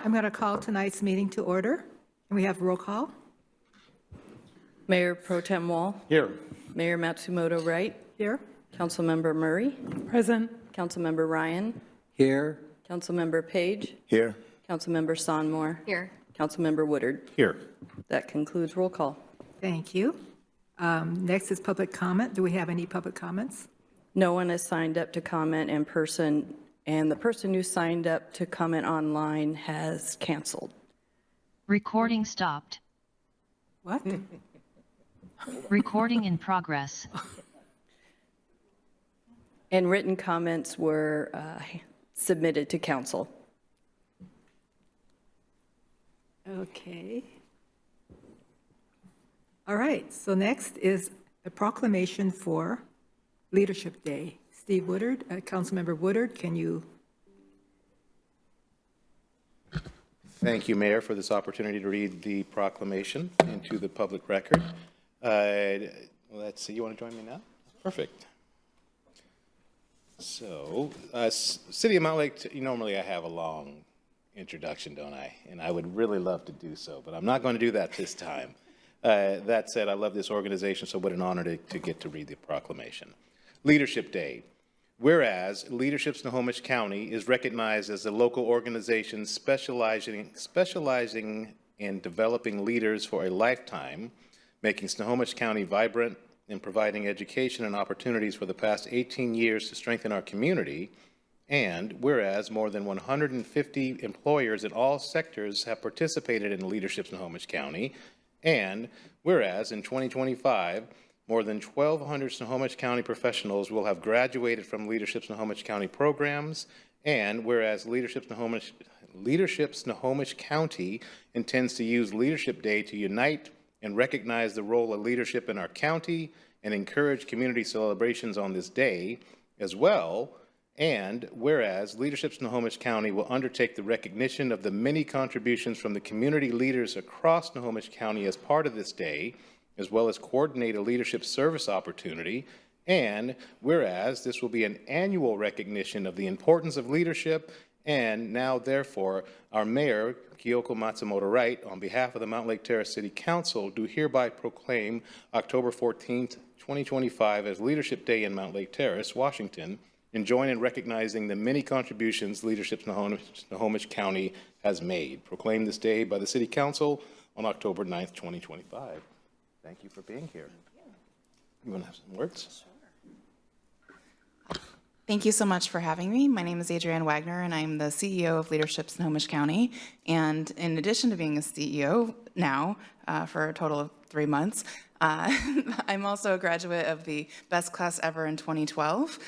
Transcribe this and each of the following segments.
I'm going to call tonight's meeting to order. And we have roll call. Mayor Pro Tem Wall. Here. Mayor Matsumoto Wright. Here. Councilmember Murray. Present. Councilmember Ryan. Here. Councilmember Page. Here. Councilmember Sonmore. Here. Councilmember Woodard. Here. That concludes roll call. Thank you. Next is public comment. Do we have any public comments? No one has signed up to comment in person, and the person who signed up to comment online has canceled. Recording stopped. What? Recording in progress. And written comments were submitted to council. Okay. All right. So next is a proclamation for Leadership Day. Steve Woodard, Councilmember Woodard, can you? Thank you, Mayor, for this opportunity to read the proclamation into the public record. Let's see, you want to join me now? Perfect. So, City of Mountlake, normally I have a long introduction, don't I? And I would really love to do so, but I'm not going to do that this time. That said, I love this organization, so what an honor to get to read the proclamation. Leadership Day. Whereas Leadership Snohomish County is recognized as a local organization specializing in developing leaders for a lifetime, making Snohomish County vibrant and providing education and opportunities for the past 18 years to strengthen our community. And whereas more than 150 employers in all sectors have participated in Leadership Snohomish County, and whereas in 2025, more than 1,200 Snohomish County professionals will have graduated from Leadership Snohomish County programs, and whereas Leadership Snohomish County intends to use Leadership Day to unite and recognize the role of leadership in our county and encourage community celebrations on this day as well, and whereas Leadership Snohomish County will undertake the recognition of the many contributions from the community leaders across Snohomish County as part of this day, as well as coordinate a leadership service opportunity, and whereas this will be an annual recognition of the importance of leadership, and now therefore our Mayor, Kyoko Matsumoto Wright, on behalf of the Mountlake Terrace City Council, do hereby proclaim October 14th, 2025 as Leadership Day in Mountlake Terrace, Washington, and join in recognizing the many contributions Leadership Snohomish County has made. Proclaim this day by the City Council on October 9th, 2025. Thank you for being here. You want to have some words? Sure. Thank you so much for having me. My name is Adrienne Wagner, and I'm the CEO of Leadership Snohomish County. And in addition to being a CEO now for a total of 3 months, I'm also a graduate of the Best Class Ever in 2012.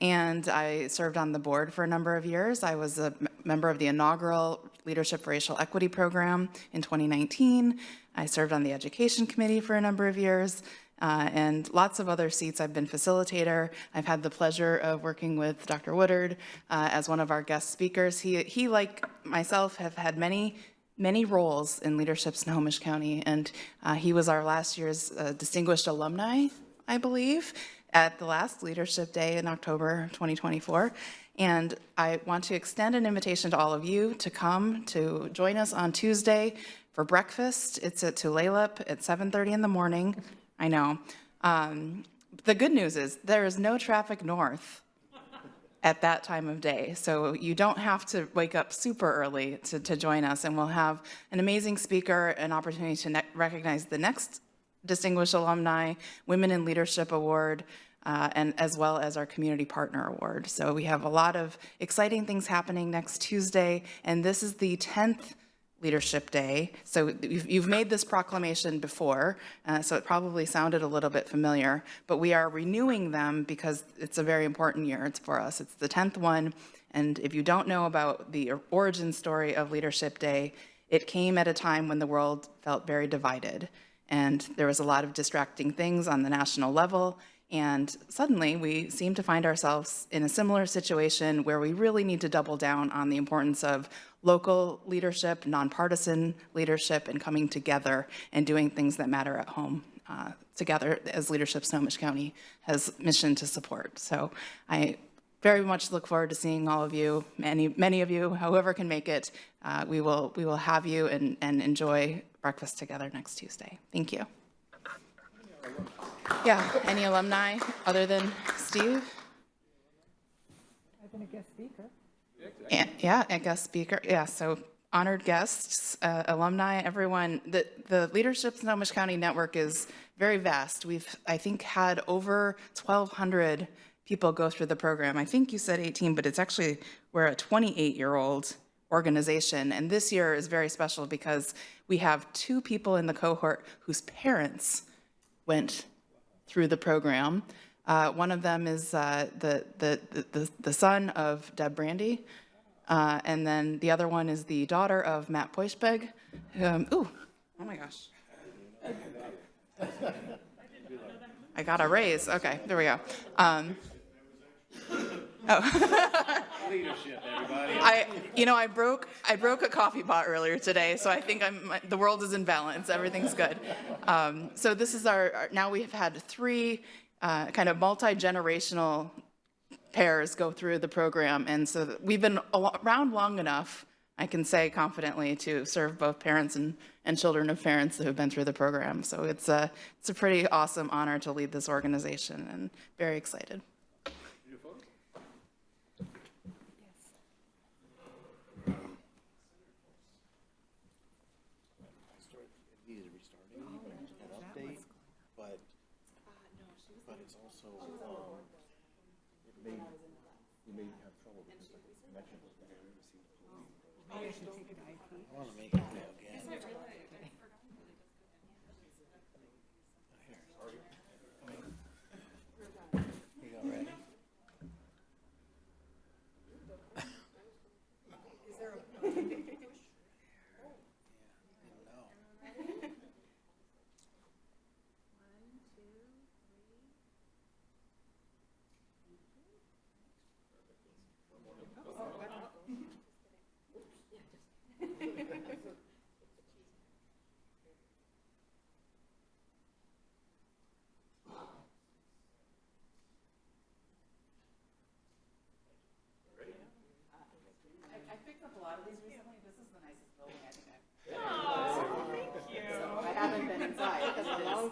And I served on the board for a number of years. I was a member of the inaugural Leadership for Racial Equity program in 2019. I served on the education committee for a number of years, and lots of other seats. I've been facilitator. I've had the pleasure of working with Dr. Woodard as one of our guest speakers. He, like myself, have had many roles in Leadership Snohomish County, and he was our last year's distinguished alumni, I believe, at the last Leadership Day in October 2024. And I want to extend an invitation to all of you to come to join us on Tuesday for breakfast. It's at Tulalip at 7:30 in the morning. I know. The good news is there is no traffic north at that time of day. So you don't have to wake up super early to join us. And we'll have an amazing speaker, an opportunity to recognize the next Distinguished Alumni Women in Leadership Award, and as well as our Community Partner Award. So we have a lot of exciting things happening next Tuesday, and this is the 10th Leadership Day. So you've made this proclamation before, so it probably sounded a little bit familiar, but we are renewing them because it's a very important year. It's for us. It's the 10th one, and if you don't know about the origin story of Leadership Day, it came at a time when the world felt very divided. And there was a lot of distracting things on the national level. And suddenly we seem to find ourselves in a similar situation where we really need to double down on the importance of local leadership, nonpartisan leadership, and coming together and doing things that matter at home together as Leadership Snohomish County has mission to support. So I very much look forward to seeing all of you, many of you, however can make it. We will have you and enjoy breakfast together next Tuesday. Thank you. Yeah, any alumni other than Steve? I've been a guest speaker. Yeah, a guest speaker. Yeah, so honored guests, alumni, everyone. The Leadership Snohomish County Network is very vast. We've, I think, had over 1,200 people go through the program. I think you said 18, but it's actually, we're a 28-year-old organization. And this year is very special because we have 2 people in the cohort whose parents went through the program. One of them is the son of Deb Brandy. And then the other one is the daughter of Matt Poischbeg. Oh my gosh. I got a raise. Okay, there we go. Leadership, everybody. I broke a coffee pot earlier today, so I think the world is in balance. Everything's good. So this is now we've had 3 kind of multi-generational pairs go through the program, and so we've been around long enough, I can say confidently, to serve both parents and children of parents that have been through the program. So it's a pretty awesome honor to lead this organization, and very excited. But it's also, you may have trouble because the connection was bad. I want to make it again. You go ready? Is there I picked up a lot of these recently. This is the nicest building I think I've been in. Thank you. So I haven't been inside because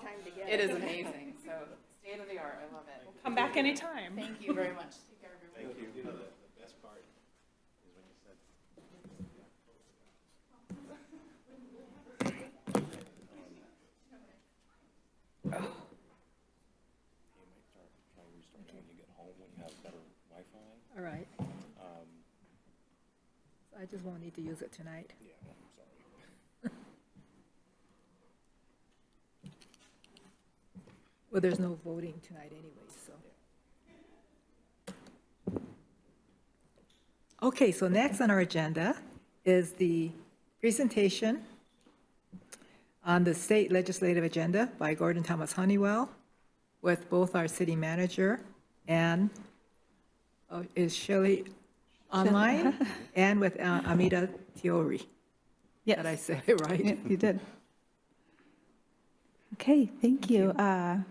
it is amazing. So state of the art. I love it. Come back anytime. Thank you very much. Take care, everybody. Thank you. The best part is when you said. You might try restarting when you get home when you have better Wi-Fi. all right? I just won't need to use it tonight. Yeah, I'm sorry. Well, there's no voting tonight anyway, so. Okay, so next on our agenda is the presentation on the state legislative agenda by Gordon Thomas Honeywell with both our city manager and, is Shelley online? And with Amita Tiori. Yes. Did I say it right? Yeah, you did. Okay, thank you.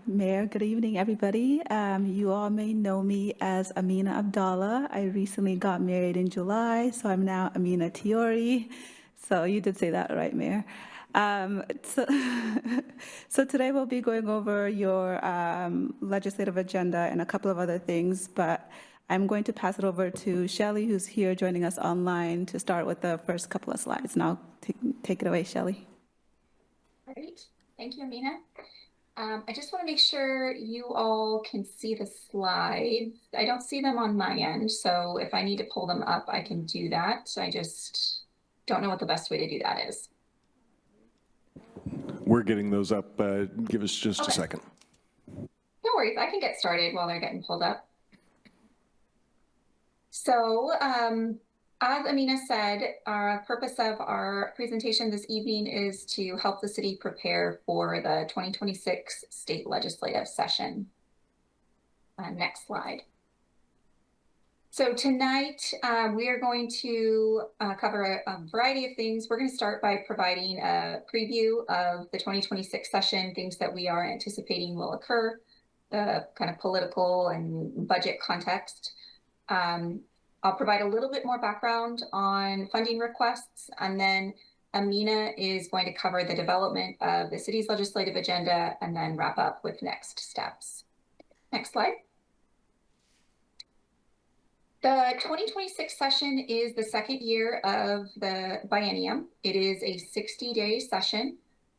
Mayor, good evening, everybody. You all may know me as Amina Abdallah. I recently got married in July, so I'm now Amina Tiori. So you did say that right, Mayor. So today we'll be going over your legislative agenda and a couple of other things, but I'm going to pass it over to Shelley, who's here joining us online, to start with the first couple of slides. Now, take it away, Shelley. Great. Thank you, Amina. I just want to make sure you all can see the slides. I don't see them on my end, so if I need to pull them up, I can do that. I just don't know what the best way to do that is. We're getting those up. Give us just a Okay. second. No worries, I can get started while they're getting pulled up. So, as Amina said, our purpose of our presentation this evening is to help the city prepare for the 2026 state legislative session. Next slide. So tonight, we are going to cover a variety of things. We're going to start by providing a preview of the 2026 session, things that we are anticipating will occur, the kind of political and budget context. I'll provide a little bit more background on funding requests, and then Amina is going to cover the development of the city's legislative agenda and then wrap up with next steps. Next slide. The 2026 session is the second year of the biennium. It is a 60-day session,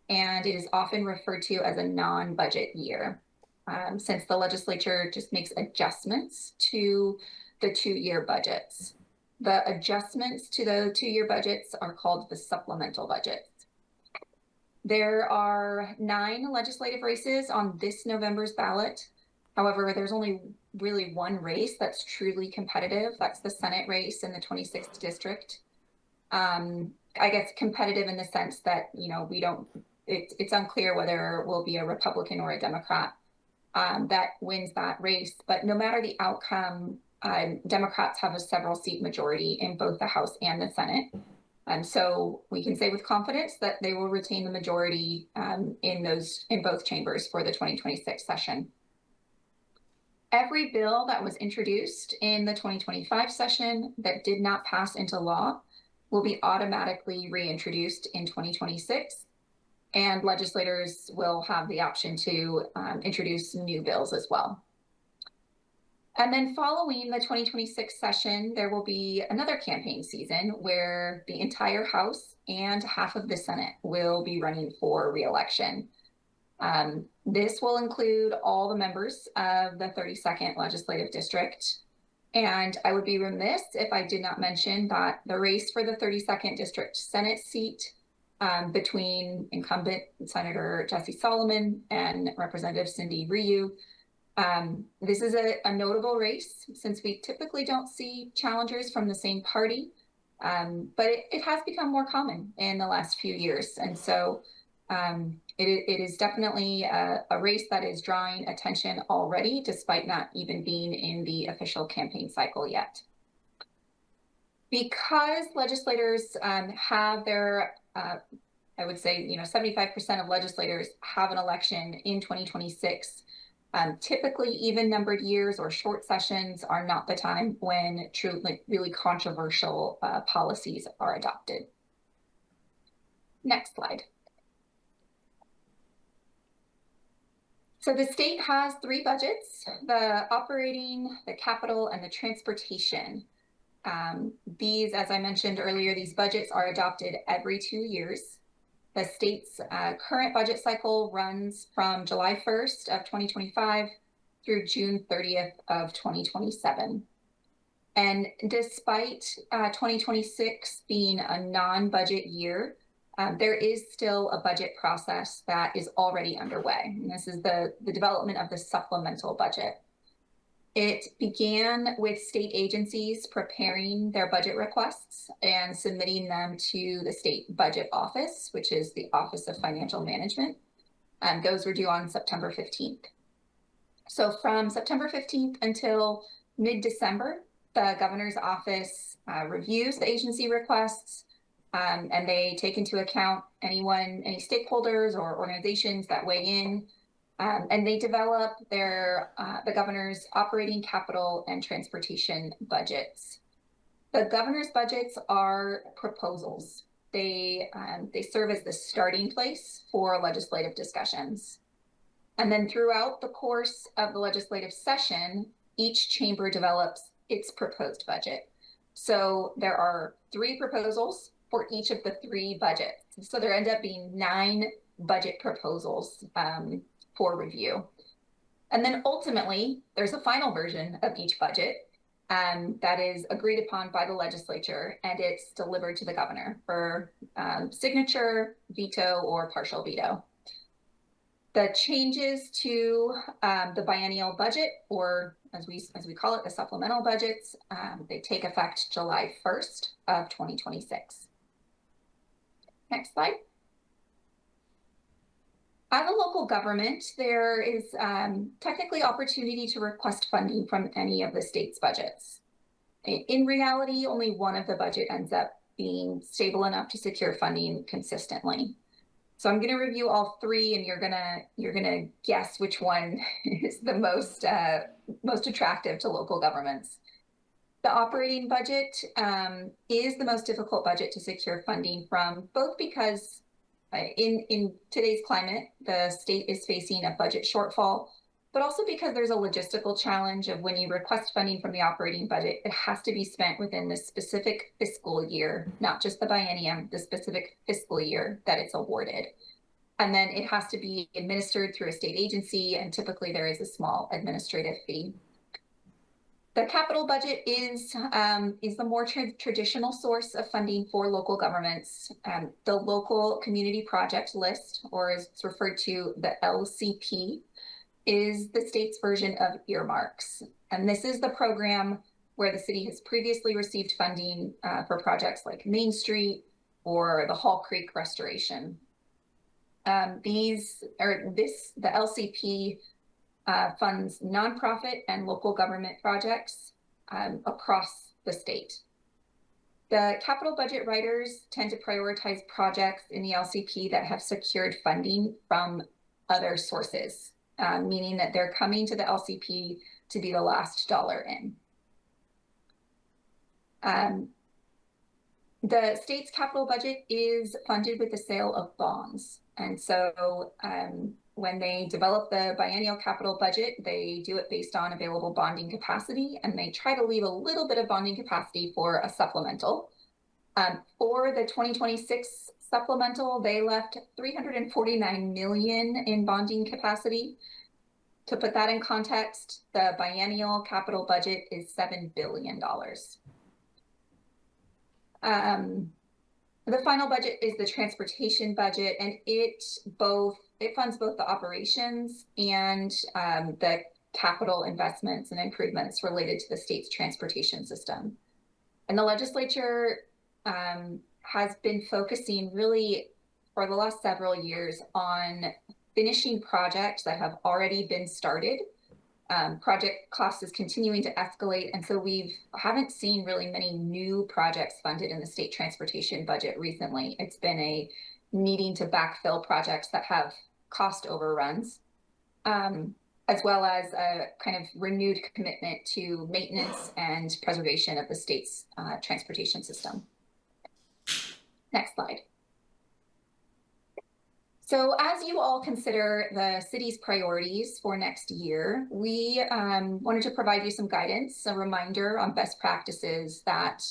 and it is often referred to as a non-budget year, since the legislature just makes adjustments to the 2-year budgets. The adjustments to the 2-year budgets are called the supplemental budgets. There are 9 legislative races on this November's ballot. However, there's only really one race that's truly competitive. That's the Senate race in the 26th district. I guess competitive in the sense that, you know, it's unclear whether it will be a Republican or a Democrat that wins that race. But no matter the outcome, Democrats have a several seat majority in both the House and the Senate. And so we can say with confidence that they will retain the majority in both chambers for the 2026 session. Every bill that was introduced in the 2025 session that did not pass into law will be automatically reintroduced in 2026. And legislators will have the option to introduce new bills as well. And then following the 2026 session, there will be another campaign season where the entire House and half of the Senate will be running for re-election. This will include all the members of the 32nd Legislative District. And I would be remiss if I did not mention that the race for the 32nd District Senate seat between incumbent Senator Jesse Solomon and Representative Cindy Ryu. This is a notable race since we typically don't see challengers from the same party, but it has become more common in the last few years. And so it is definitely a race that is drawing attention already, despite not even being in the official campaign cycle yet. Because legislators have their, I would say, 75% of legislators have an election in 2026. Typically, even numbered years or short sessions are not the time when really controversial policies are adopted. Next slide. So the state has 3 budgets: the operating, the capital, and the transportation. These, as I mentioned earlier, these budgets are adopted every 2 years. The state's current budget cycle runs from July 1st of 2025 through June 30th of 2027. And despite 2026 being a non-budget year, there is still a budget process that is already underway. And this is the development of the supplemental budget. It began with state agencies preparing their budget requests and submitting them to the state budget office, which is the Office of Financial Management. And those were due on September 15th. So from September 15th until mid-December, the governor's office reviews the agency requests, and they take into account any stakeholders or organizations that weigh in. And they develop the governor's operating, capital, and transportation budgets. The governor's budgets are proposals. They serve as the starting place for legislative discussions. And then throughout the course of the legislative session, each chamber develops its proposed budget. So there are 3 proposals for each of the 3 budgets. So there end up being 9 budget proposals for review. And then ultimately, there's a final version of each budget that is agreed upon by the legislature, and it's delivered to the governor for signature, veto, or partial veto. The changes to the biennial budget, or as we call it, the supplemental budgets, they take effect July 1st of 2026. Next slide. As a local government, there is technically opportunity to request funding from any of the state's budgets. In reality, only one of the budget ends up being stable enough to secure funding consistently. So I'm going to review all 3, and you're gonna guess which one is the most attractive to local governments. The operating budget is the most difficult budget to secure funding from, both because in today's climate, the state is facing a budget shortfall, but also because there's a logistical challenge of when you request funding from the operating budget, it has to be spent within the specific fiscal year, not just the biennium, the specific fiscal year that it's awarded. And then it has to be administered through a state agency, and typically there is a small administrative fee. The capital budget is the more traditional source of funding for local governments. The local community project list, or as it's referred to, the LCP, is the state's version of earmarks. And this is the program where the city has previously received funding for projects like Main Street or the Hall Creek restoration. The LCP funds nonprofit and local government projects across the state. The capital budget writers tend to prioritize projects in the LCP that have secured funding from other sources, meaning that they're coming to the LCP to be the last dollar in. The state's capital budget is funded with the sale of bonds. And so when they develop the biennial capital budget, they do it based on available bonding capacity, and they try to leave a little bit of bonding capacity for a supplemental. For the 2026 supplemental, they left $349 million in bonding capacity. To put that in context, the biennial capital budget is $7 billion. The final budget is the transportation budget, and it funds both the operations and the capital investments and improvements related to the state's transportation system. And the legislature has been focusing really for the last several years on finishing projects that have already been started. Project cost is continuing to escalate, and so we haven't seen really many new projects funded in the state transportation budget recently. It's been a needing to backfill projects that have cost overruns, as well as a kind of renewed commitment to maintenance and preservation of the state's transportation system. Next slide. So as you all consider the city's priorities for next year, we wanted to provide you some guidance, a reminder on best practices that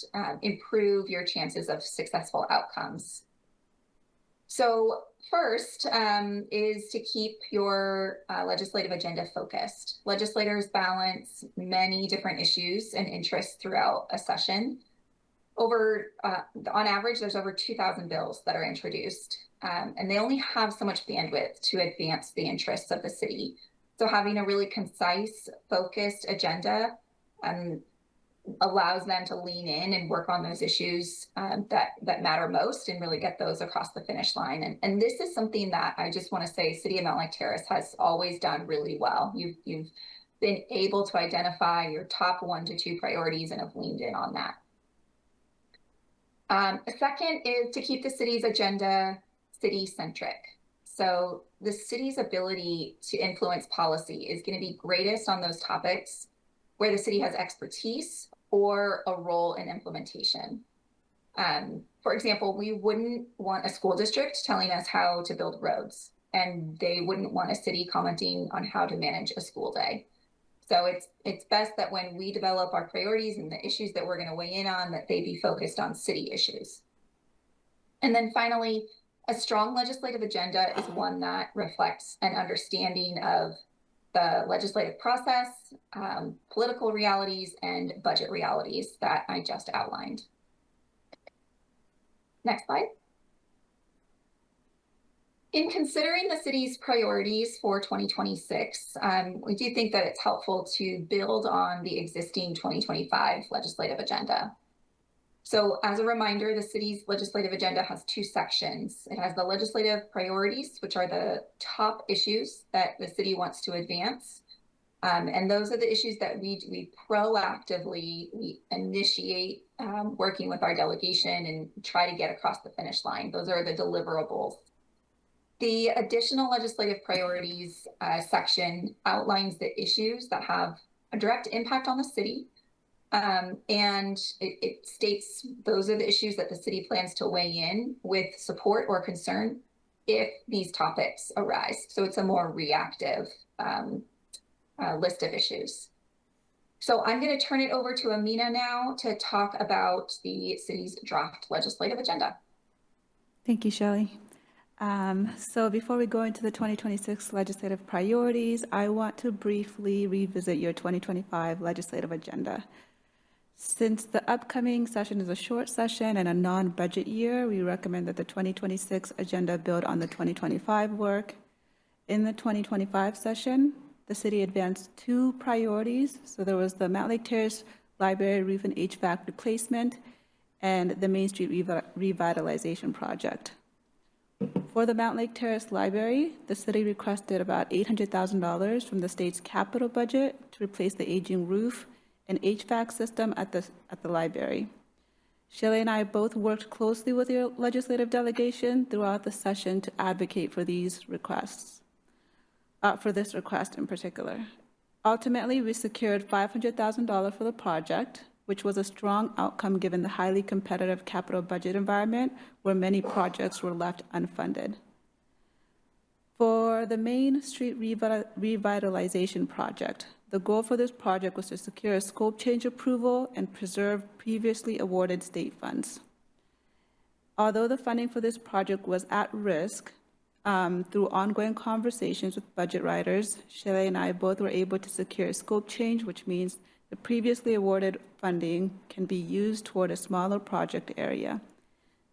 improve your chances of successful outcomes. So first is to keep your legislative agenda focused. Legislators balance many different issues and interests throughout a session. On average, there's over 2,000 bills that are introduced. And they only have so much bandwidth to advance the interests of the city. So having a really concise, focused agenda allows them to lean in and work on those issues that matter most and really get those across the finish line. And this is something that I just want to say City of Mountlake Terrace has always done really well. You've been able to identify your top 1 to 2 priorities and have leaned in on that. The second is to keep the city's agenda city-centric. So the city's ability to influence policy is going to be greatest on those topics where the city has expertise or a role in implementation. For example, we wouldn't want a school district telling us how to build roads, and they wouldn't want a city commenting on how to manage a school day. So it's best that when we develop our priorities and the issues that we're going to weigh in on, that they be focused on city issues. And then finally, a strong legislative agenda is one that reflects an understanding of the legislative process, political realities, and budget realities that I just outlined. Next slide. In considering the city's priorities for 2026, we do think that it's helpful to build on the existing 2025 legislative agenda. So as a reminder, the city's legislative agenda has 2 sections. It has the legislative priorities, which are the top issues that the city wants to advance. And those are the issues that we proactively initiate working with our delegation and try to get across the finish line. Those are the deliverables. The additional legislative priorities section outlines the issues that have a direct impact on the city And it states those are the issues that the city plans to weigh in with support or concern if these topics arise. So it's a more reactive list of issues. So I'm going to turn it over to Amina now to talk about the city's draft legislative agenda. Thank you, Shelley. So before we go into the 2026 legislative priorities, I want to briefly revisit your 2025 legislative agenda. Since the upcoming session is a short session and a non-budget year, we recommend that the 2026 agenda build on the 2025 work. In the 2025 session, the city advanced 2 priorities. So there was the Mountlake Terrace Library Roof and HVAC replacement and the Main Street Revitalization Project. For the Mountlake Terrace Library, the city requested about $800,000 from the state's capital budget to replace the aging roof and HVAC system at the library. Shelley and I both worked closely with your legislative delegation throughout the session to advocate for these requests, for this request in particular. Ultimately, we secured $500,000 for the project, which was a strong outcome given the highly competitive capital budget environment where many projects were left unfunded. For the Main Street Revitalization Project, the goal for this project was to secure a scope change approval and preserve previously awarded state funds. Although the funding for this project was at risk, through ongoing conversations with budget writers, Shelley and I both were able to secure a scope change, which means the previously awarded funding can be used toward a smaller project area.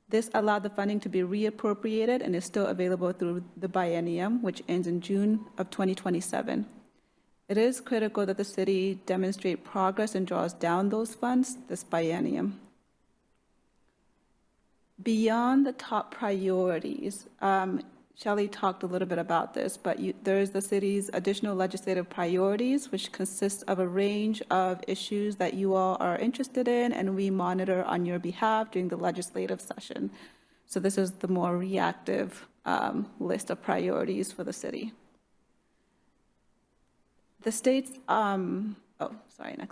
This allowed the funding to be reappropriated and is still available through the biennium, which ends in June of 2027. It is critical that the city demonstrate progress and draws down those funds this biennium. Beyond the top priorities, Shelley talked a little bit about this, but there is the city's additional legislative priorities, which consists of a range of issues that you all are interested in and we monitor on your behalf during the legislative session. So this is the more reactive list of priorities for the city. The state's, next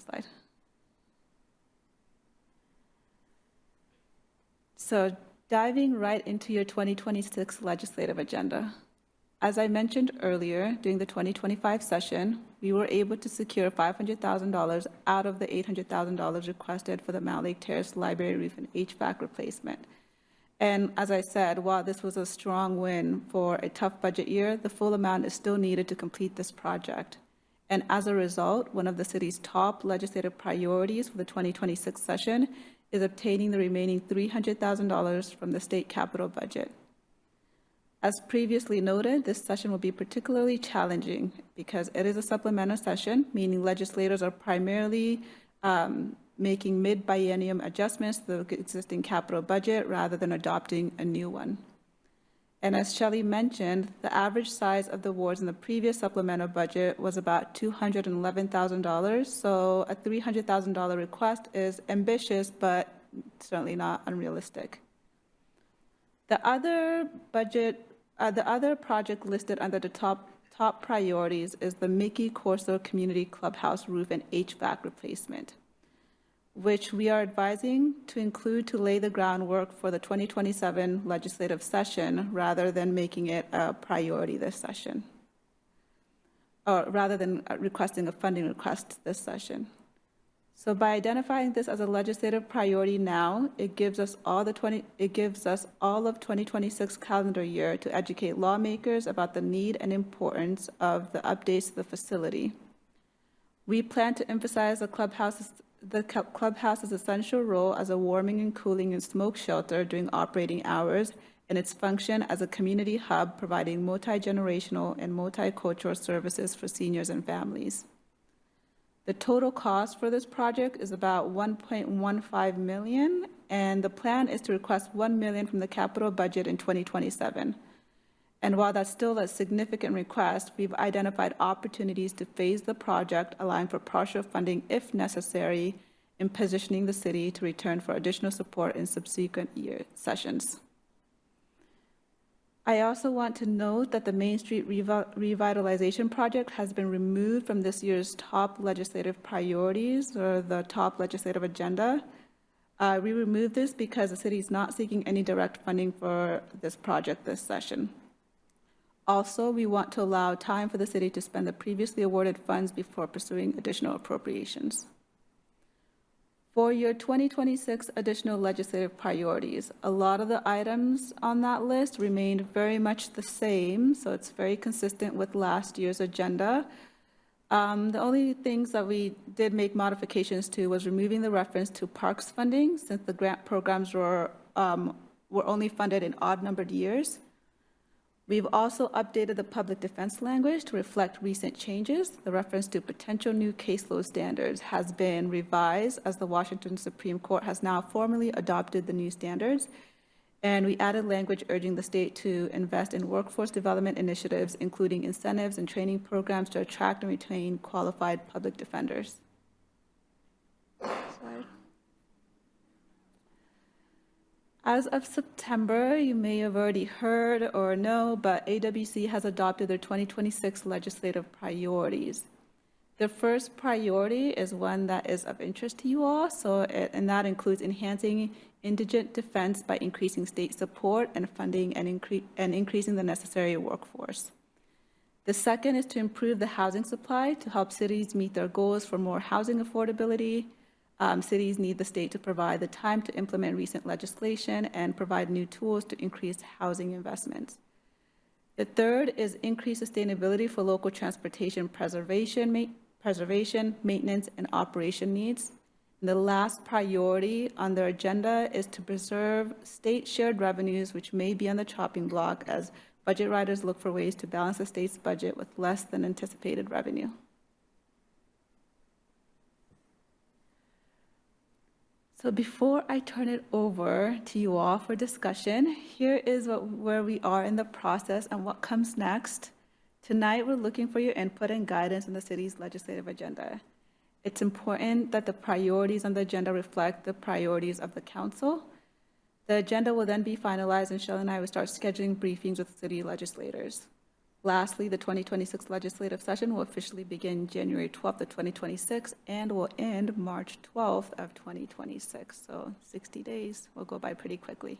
slide. So diving right into your 2026 legislative agenda. As I mentioned earlier, during the 2025 session, we were able to secure $500,000 out of the $800,000 requested for the Mountlake Terrace Library Roof and HVAC replacement. And as I said, while this was a strong win for a tough budget year, the full amount is still needed to complete this project. And as a result, one of the city's top legislative priorities for the 2026 session is obtaining the remaining $300,000 from the state capital budget. As previously noted, this session will be particularly challenging because it is a supplemental session, meaning legislators are primarily making mid-biennium adjustments to the existing capital budget rather than adopting a new one. And as Shelley mentioned, the average size of the awards in the previous supplemental budget was about $211,000. So a $300,000 request is ambitious, but certainly not unrealistic. The other project listed under the top priorities is the Mickey Corso Community Clubhouse Roof and HVAC replacement, which we are advising to include to lay the groundwork for the 2027 legislative session rather than making it a priority this session, or rather than requesting a funding request this session. So by identifying this as a legislative priority now, it gives us all of 2026 calendar year to educate lawmakers about the need and importance of the updates to the facility. We plan to emphasize the clubhouse's essential role as a warming and cooling and smoke shelter during operating hours and its function as a community hub providing multi-generational and multicultural services for seniors and families. The total cost for this project is about $1.15 million, and the plan is to request $1 million from the capital budget in 2027. And while that's still a significant request, we've identified opportunities to phase the project, allowing for partial funding if necessary, in positioning the city to return for additional support in subsequent year sessions. I also want to note that the Main Street Revitalization Project has been removed from this year's top legislative priorities or the top legislative agenda. We removed this because the city is not seeking any direct funding for this project this session. Also, we want to allow time for the city to spend the previously awarded funds before pursuing additional appropriations. For your 2026 additional legislative priorities, a lot of the items on that list remained very much the same, so it's very consistent with last year's agenda. The only things that we did make modifications to was removing the reference to parks funding, since the grant programs were only funded in odd-numbered years. We've also updated the public defense language to reflect recent changes. The reference to potential new caseload standards has been revised as the Washington Supreme Court has now formally adopted the new standards. And we added language urging the state to invest in workforce development initiatives, including incentives and training programs to attract and retain qualified public defenders. Slide. As of September, you may have already heard or know, but AWC has adopted their 2026 legislative priorities. The first priority is one that is of interest to you all, and that includes enhancing indigent defense by increasing state support and funding and increasing the necessary workforce. The second is to improve the housing supply to help cities meet their goals for more housing affordability. Cities need the state to provide the time to implement recent legislation and provide new tools to increase housing investments. The third is increased sustainability for local transportation preservation, maintenance, and operation needs. And the last priority on their agenda is to preserve state shared revenues, which may be on the chopping block as budget writers look for ways to balance the state's budget with less than anticipated revenue. So before I turn it over to you all for discussion, here is where we are in the process and what comes next. Tonight, we're looking for your input and guidance on the city's legislative agenda. It's important that the priorities on the agenda reflect the priorities of the council. The agenda will then be finalized, and Shelley and I will start scheduling briefings with city legislators. Lastly, the 2026 legislative session will officially begin January 12th of 2026 and will end March 12th of 2026. So 60 days will go by pretty quickly.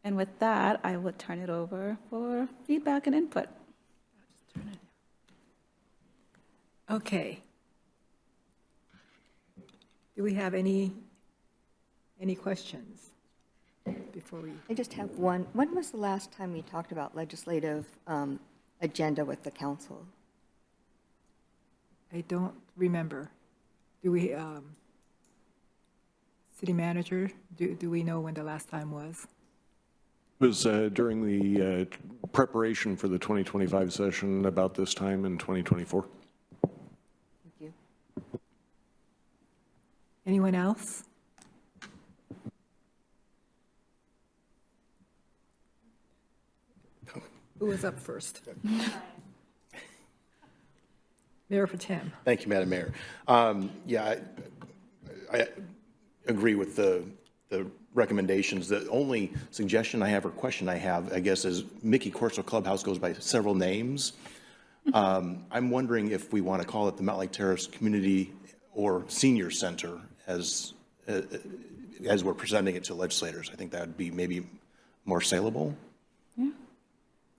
And with that, I will turn it over for feedback and input. Okay. Do we have any questions before we? I just have one. When was the last time we talked about legislative agenda with the council? I don't remember. Do we, city manager, do we know when the last time was? It was during the preparation for the 2025 session about this time in 2024. Thank you. Anyone else? Who was up first? Mayor Protem. Thank you, Madam Mayor. Yeah, I agree with the recommendations. The only suggestion I have or question I have, I guess, is Mickey Corso Clubhouse goes by several names. I'm wondering if we want to call it the Mountlake Terrace Community or Senior Center as we're presenting it to legislators. I think that would be maybe more saleable. Yeah.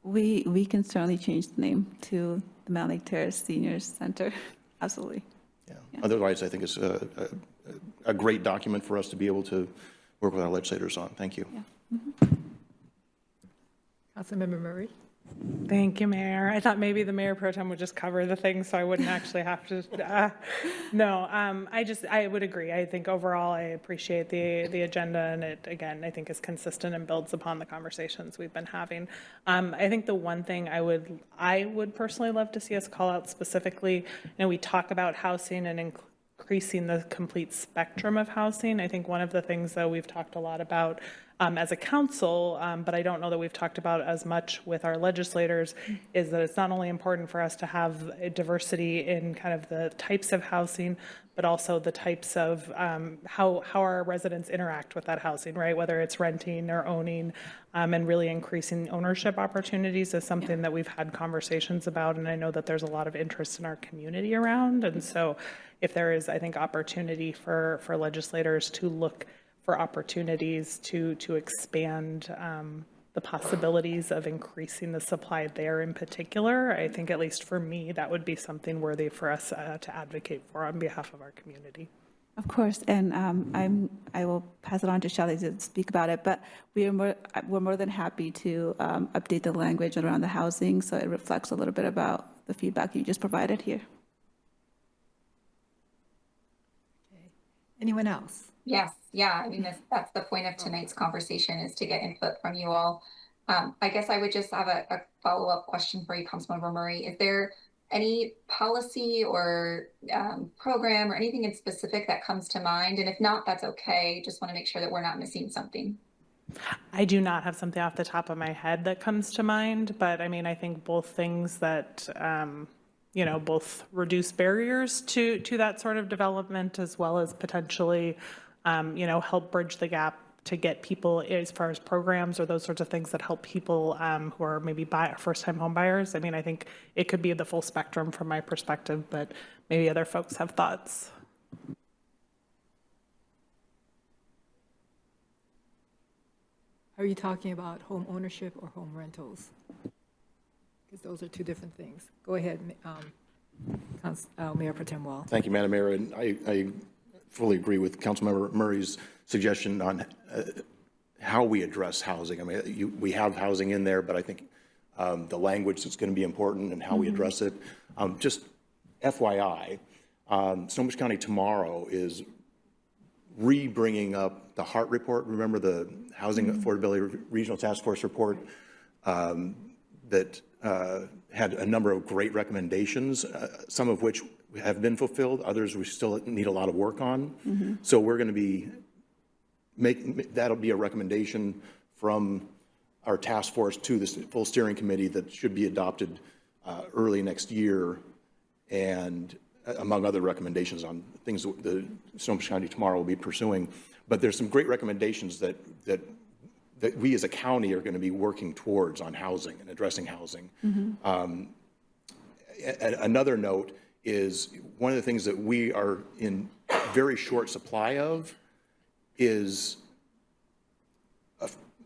We can certainly change the name to the Mountlake Terrace Senior Center. Absolutely. Yeah. Otherwise, I think it's a great document for us to be able to work with our legislators on. Thank you. Yeah. Mm-hmm. Councilmember Murray. Thank you, Mayor. I thought maybe the Mayor Pro Tem would just cover the thing so I wouldn't actually have to. I would agree. I think overall I appreciate the agenda, and it, again, I think is consistent and builds upon the conversations we've been having. I think the one thing I would personally love to see us call out specifically, we talk about housing and increasing the complete spectrum of housing. I think one of the things that we've talked a lot about as a council, but I don't know that we've talked about as much with our legislators, is that it's not only important for us to have a diversity in kind of the types of housing, but also the types of how our residents interact with that housing, right? Whether it's renting or owning, and really increasing ownership opportunities is something that we've had conversations about, and I know that there's a lot of interest in our community around. And so if there is, I think, opportunity for legislators to look for opportunities to expand the possibilities of increasing the supply there in particular, I think, at least for me, that would be something worthy for us to advocate for on behalf of our community. Of course, and I will pass it on to Shelley to speak about it, but we're more than happy to update the language around the housing so it reflects a little bit about the feedback you just provided here. Anyone else? Yes, yeah, I mean, that's the point of tonight's conversation, is to get input from you all. I guess I would just have a follow-up question for you, Councilmember Murray. Is there any policy or program or anything in specific that comes to mind? And if not, that's okay. Just want to make sure that we're not missing something. I do not have something off the top of my head that comes to mind, but I mean, I think both things that, both reduce barriers to that sort of development, as well as potentially, help bridge the gap to get people as far as programs or those sorts of things that help people who are maybe first-time home buyers. I mean, I think it could be the full spectrum from my perspective, but maybe other folks have thoughts. Are you talking about home ownership or home rentals? Because those are two different things. Go ahead, Mayor Pro Tem Wall. Thank you, Madam Mayor, and I fully agree with Councilmember Murray's suggestion on how we address housing. I mean, we have housing in there, but I think the language is going to be important and how we address it. Just FYI, Snohomish County tomorrow is re-bringing up the HART report. Remember the Housing Affordability Regional Taskforce report that had a number of great recommendations, some of which have been fulfilled, others we still need a lot of work on. So we're going to be that'll be a recommendation from our task force to the full steering committee that should be adopted early next year, and among other recommendations on things that the Snohomish County tomorrow will be pursuing. But there's some great recommendations that we as a county are going to be working towards on housing and addressing housing. Another note is one of the things that we are in very short supply of is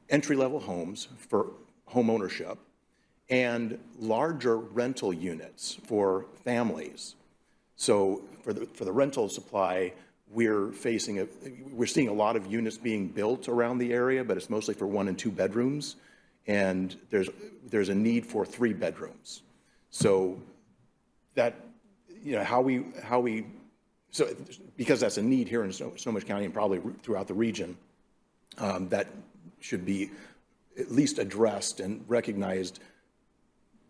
entry-level homes for home ownership and larger rental units for families. So for the rental supply, we're seeing a lot of units being built around the area, but it's mostly for 1 and 2 bedrooms, and there's a need for 3 bedrooms. So that, because that's a need here in Snohomish County and probably throughout the region, that should be at least addressed and recognized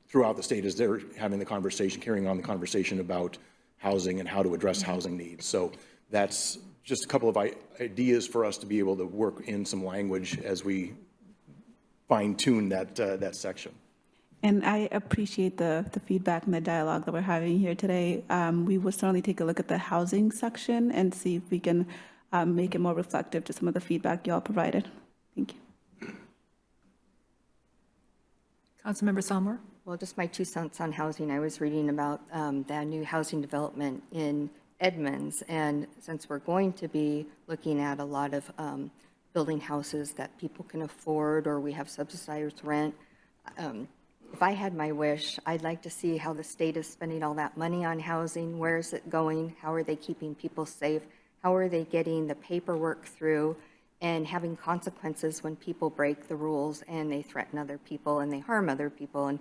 throughout the state as they're having the conversation, carrying on the conversation about housing and how to address housing needs. So that's just a couple of ideas for us to be able to work in some language as we fine-tune that section. And I appreciate the feedback and the dialogue that we're having here today. We will certainly take a look at the housing section and see if we can make it more reflective to some of the feedback y'all provided. Thank you. Councilmember Sommer? Well, just my 2 cents on housing. I was reading about that new housing development in Edmonds, and since we're going to be looking at a lot of building houses that people can afford, or we have subsidized rent, if I had my wish, I'd like to see how the state is spending all that money on housing. Where is it going? How are they keeping people safe? How are they getting the paperwork through and having consequences when people break the rules and they threaten other people and they harm other people,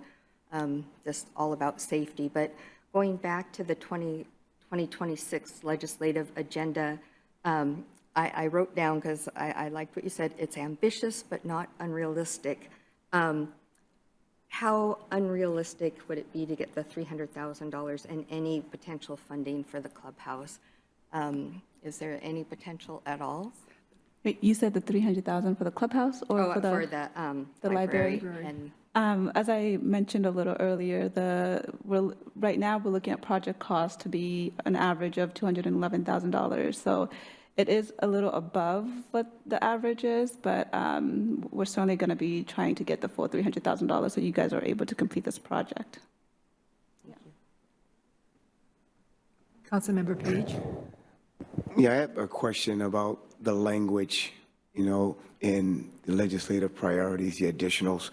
and just all about safety. But going back to the 2026 legislative agenda, I wrote down, because I liked what you said, it's ambitious but not unrealistic. How unrealistic would it be to get the $300,000 and any potential funding for the clubhouse? Is there any potential at all? Wait, you said the 300,000 for the clubhouse or Oh, for for the the library? and As I mentioned a little earlier, right now we're looking at project costs to be an average of $211,000. So it is a little above what the average is, but we're certainly going to be trying to get the full $300,000 so you guys are able to complete this project. Councilmember Page? Yeah, I have a question about the language, in the legislative priorities, the additionals.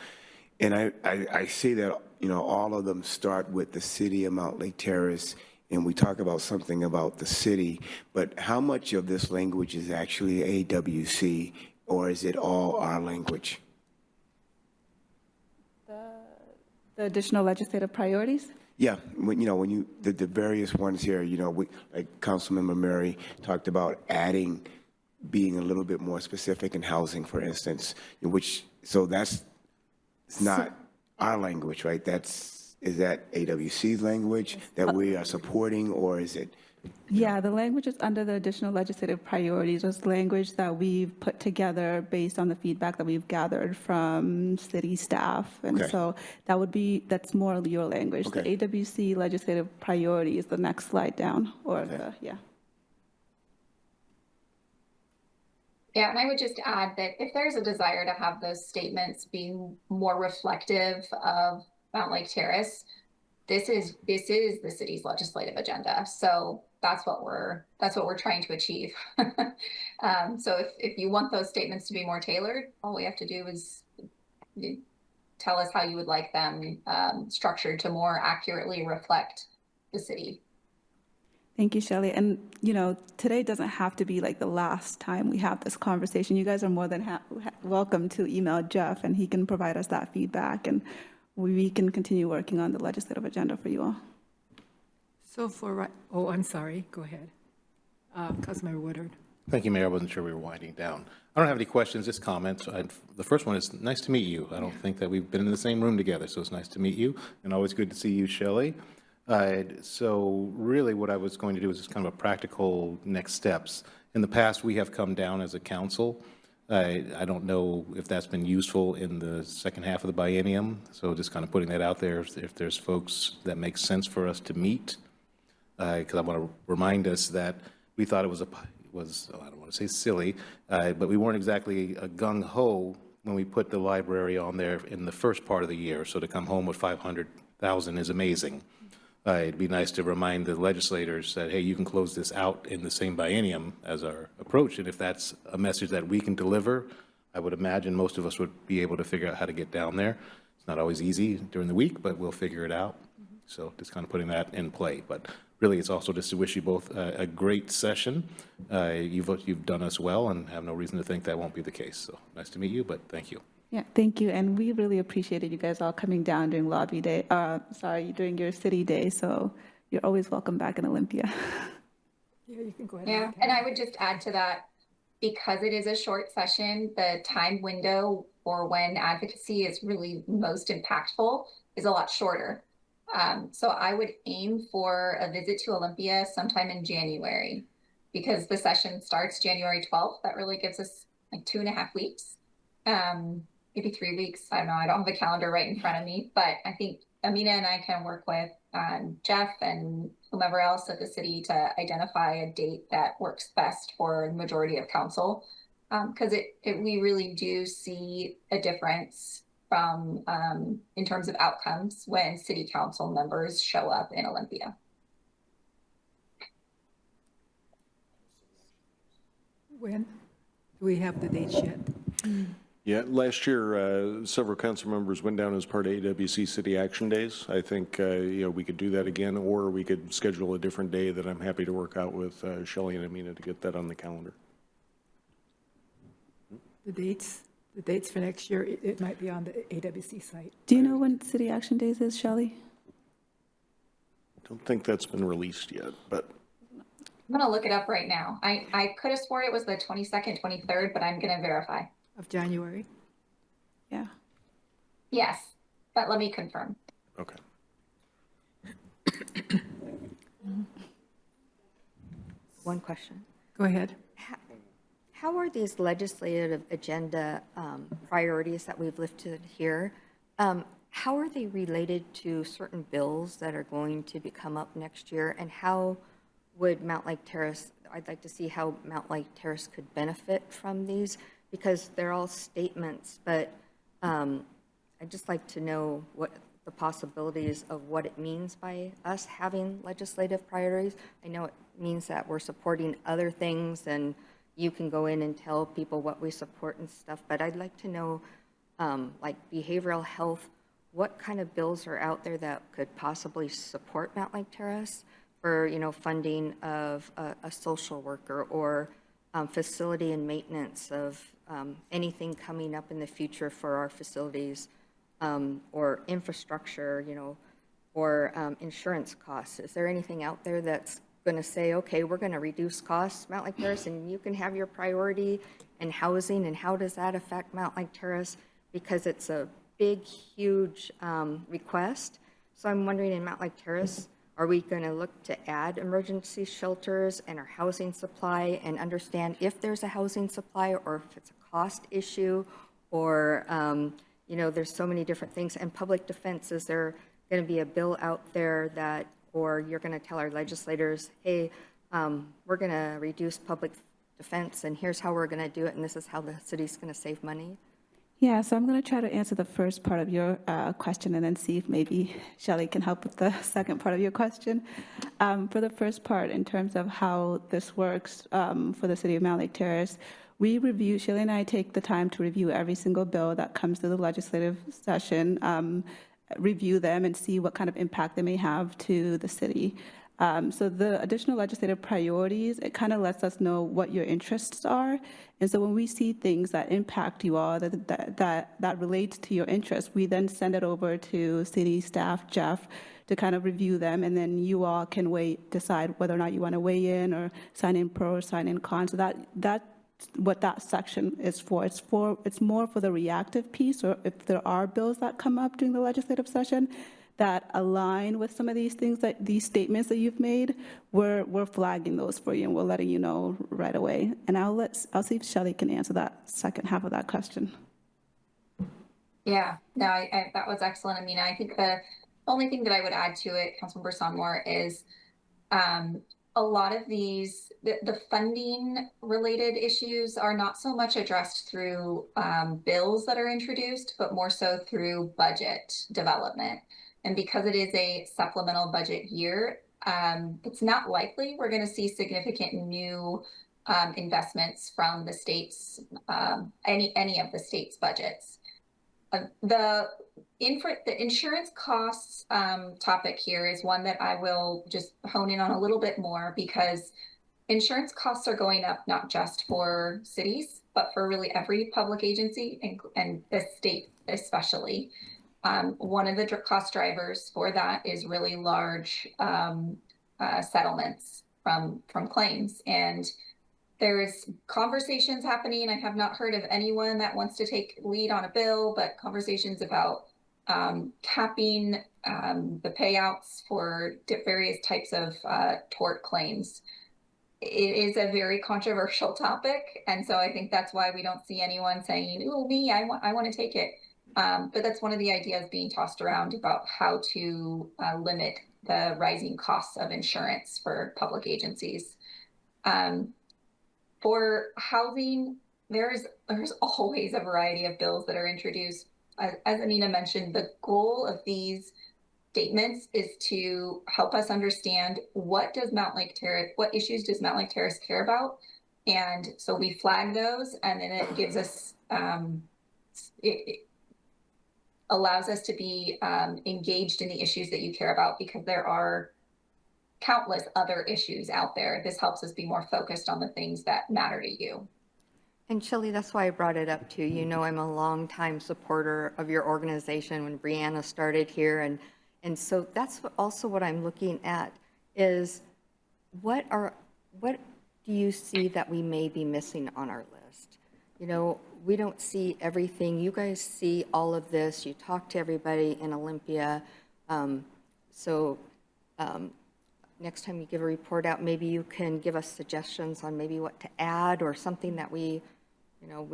And I see that, all of them start with the city of Mountlake Terrace, and we talk about something about the city, but how much of this language is actually AWC, or is it all our language? The additional legislative priorities? Yeah, when the various ones here, like Councilmember Murray talked about being a little bit more specific in housing, for instance, so that's not our language, right? Is that AWC's language that we are supporting, or is it? Yeah, the language is under the additional legislative priorities. It's language that we've put together based on the feedback that we've gathered from city staff. And Okay. so that's more of your language. Okay. The AWC legislative priority is the next slide down, yeah. Yeah, and I would just add that if there's a desire to have those statements being more reflective of Mountlake Terrace, this is the city's legislative agenda. So that's what we're trying to achieve. So if you want those statements to be more tailored, all we have to do is tell us how you would like them structured to more accurately reflect the city. Thank you, Shelley. And, today doesn't have to be like the last time we have this conversation. You guys are more than welcome to email Jeff, and he can provide us that feedback, and we can continue working on the legislative agenda for you all. So I'm sorry, go ahead. Councilmember Woodard. Thank you, Mayor. I wasn't sure we were winding down. I don't have any questions, just comments. The first one is nice to meet you. I don't think that we've been in the same room together, so it's nice to meet you, and always good to see you, Shelley. So really what I was going to do is just kind of a practical next steps. In the past, we have come down as a council. I don't know if that's been useful in the second half of the biennium, so just kind of putting that out there if there's folks that make sense for us to meet. Because I want to remind us that we thought it was I don't want to say silly, but we weren't exactly a gung-ho when we put the library on there in the first part of the year. So to come home with 500,000 is amazing. It'd be nice to remind the legislators that, hey, you can close this out in the same biennium as our approach. And if that's a message that we can deliver, I would imagine most of us would be able to figure out how to get down there. It's not always easy during the week, but we'll figure it out. So just kind of putting that in play. But really, it's also just to wish you both a great session. You've done us well and have no reason to think that won't be the case. So nice to meet you, but thank you. Yeah, thank you. And we really appreciated you guys all coming down during during your city day. So you're always welcome back in Olympia. Yeah, you can go ahead. Yeah, and I would just add to that, because it is a short session, the time window for when advocacy is really most impactful is a lot shorter. So I would aim for a visit to Olympia sometime in January, because the session starts January 12th. That really gives us like 2.5 weeks. Maybe 3 weeks. I don't know. I don't have a calendar right in front of me, but I think Amina and I can work with Jeff and whomever else at the city to identify a date that works best for the majority of council. Because we really do see a difference from in terms of outcomes when city council members show up in Olympia. When? Do we have the dates yet? Yeah, last year, several council members went down as part of AWC City Action Days. I think, we could do that again, or we could schedule a different day that I'm happy to work out with Shelley and Amina to get that on the calendar. The dates for next year, it might be on the AWC site. Do you know when City Action Days is, Shelley? I don't think that's been released yet, but. I'm going to look it up right now. I could have sworn it was the 22nd, 23rd, but I'm going to verify. Of January? Yeah. Yes, but let me confirm. Okay. One question. Go ahead. how are these legislative agenda priorities that we've lifted here, how are they related to certain bills that are going to come up next year? And how would Mountlake Terrace, I'd like to see how Mountlake Terrace could benefit from these, because they're all statements, but I'd just like to know what the possibilities of what it means by us having legislative priorities. I know it means that we're supporting other things, and you can go in and tell people what we support and stuff, but I'd like to know, like behavioral health, what kind of bills are out there that could possibly support Mountlake Terrace for, funding of a social worker, or facility and maintenance of anything coming up in the future for our facilities, or infrastructure, or insurance costs. Is there anything out there that's going to say, okay, we're going to reduce costs, Mountlake Terrace, and you can have your priority in housing, and how does that affect Mountlake Terrace? Because it's a big, huge request. So I'm wondering, in Mountlake Terrace, are we going to look to add emergency shelters and our housing supply, and understand if there's a housing supply or if it's a cost issue, or, there's so many different things. And public defense, is there going to be a bill out there that, or you're going to tell our legislators, hey, we're going to reduce public defense, and here's how we're going to do it, and this is how the city's going to save money? Yeah, so I'm going to try to answer the first part of your question, and then see if maybe Shelley can help with the second part of your question. For the first part, in terms of how this works for the city of Mountlake Terrace, we review, Shelley and I take the time to review every single bill that comes to the legislative session, review them and see what kind of impact they may have to the city. So the additional legislative priorities, it kind of lets us know what your interests are. And so when we see things that impact you all, that relates to your interests, we then send it over to city staff, Jeff, to kind of review them. And then you all can decide whether or not you want to weigh in, or sign in pro or sign in con. So that's what that section is for. It's more for the reactive piece, or if there are bills that come up during the legislative session that align with some of these things, that these statements that you've made, we're flagging those for you, and we're letting you know right away. And I'll see if Shelley can answer that second half of that question. Yeah, no, I that was excellent. I mean, I think the only thing that I would add to it, Councilmember Sonmore, is a lot of these, the funding related issues are not so much addressed through bills that are introduced, but more so through budget development. And because it is a supplemental budget year, it's not likely we're going to see significant new investments from the state's, any of the state's budgets. The insurance costs topic here is one that I will just hone in on a little bit more, because insurance costs are going up not just for cities, but for really every public agency, and the state especially. One of the cost drivers for that is really large settlements from claims. And there's conversations happening. I have not heard of anyone that wants to take lead on a bill, but conversations about capping the payouts for various types of tort claims. It is a very controversial topic. And so I think that's why we don't see anyone saying, "Ooh, me, I want to take it." But that's one of the ideas being tossed around about how to limit the rising costs of insurance for public agencies. For housing, there's always a variety of bills that are introduced. As Amina mentioned, the goal of these statements is to help us understand what issues does Mountlake Terrace care about, and so we flag those, and then it gives us it allows us to be engaged in the issues that you care about, because there are countless other issues out there. This helps us be more focused on the things that matter to you. And Shelley, that's why I brought it up too. I'm a longtime supporter of your organization when Brianna started here. And so that's also what I'm looking at is what do you see that we may be missing on our list? We don't see everything. You guys see all of this. You talk to everybody in Olympia. next time you give a report out, maybe you can give us suggestions on maybe what to add or something that we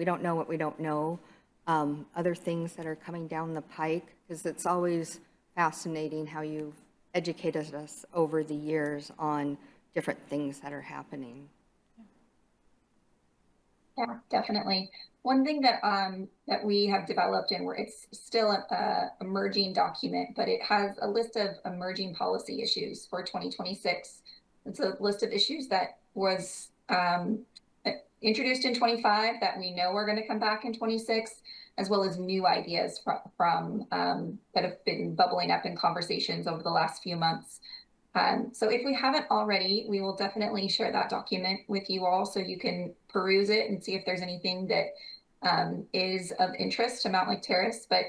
don't know what we don't know. Other things that are coming down the pike, because it's always fascinating how you've educated us over the years on different things that are happening. Yeah, definitely. One thing that that we have developed, and it's still a emerging document, but it has a list of emerging policy issues for 2026. It's a list of issues that was introduced in 25 that we know are going to come back in 26, as well as new ideas from that have been bubbling up in conversations over the last few months. So if we haven't already, we will definitely share that document with you all so you can peruse it and see if there's anything that is of interest to Mountlake Terrace. But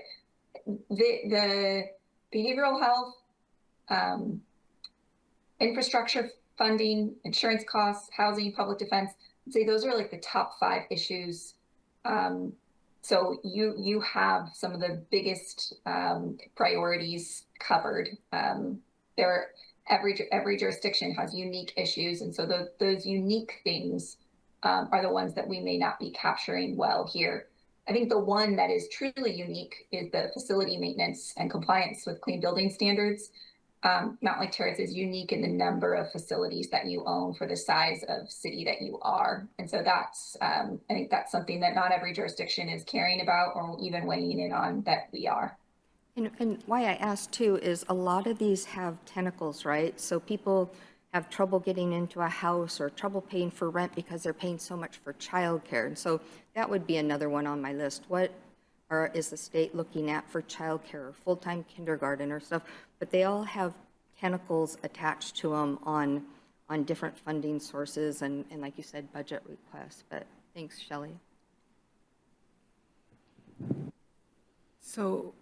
the behavioral health, infrastructure funding, insurance costs, housing, public defense, I'd say those are like the top 5 issues. So you have some of the biggest priorities covered. Every jurisdiction has unique issues, and so those unique things are the ones that we may not be capturing well here. I think the one that is truly unique is the facility maintenance and compliance with clean building standards. Mountlake Terrace is unique in the number of facilities that you own for the size of city that you are. And so that's, I think that's something that not every jurisdiction is caring about or even weighing in on that we are. And why I asked too is a lot of these have tentacles, right? So people have trouble getting into a house or trouble paying for rent because they're paying so much for childcare. And so that would be another one on my list. What is the state looking at for childcare or full-time kindergarten or stuff? But they all have tentacles attached to them on different funding sources and like you said, budget requests. But thanks, Shelley. So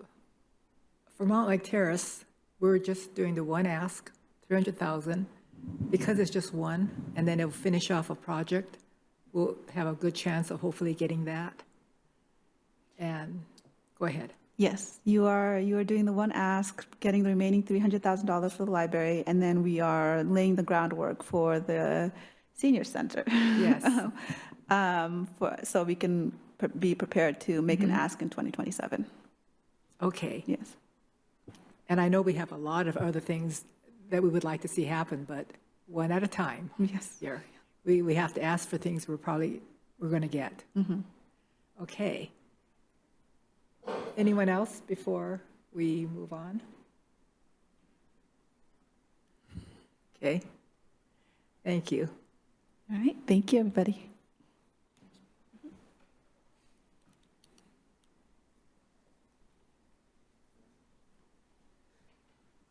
for Mountlake Terrace, we're just doing the one ask, 300,000, because it's just one, and then it'll finish off a project. We'll have a good chance of hopefully getting that. And go ahead. Yes, you are doing the one ask, getting the remaining $300,000 for the library, and then we are laying the groundwork for the senior center. Yes. So we can be prepared to make an ask in 2027. Okay. Yes. And I know we have a lot of other things that we would like to see happen, but one at a time. Yes. Here, we have to ask for things we're going to get. Okay. Anyone else before we move on? Okay. Thank you. All right. Thank you, everybody.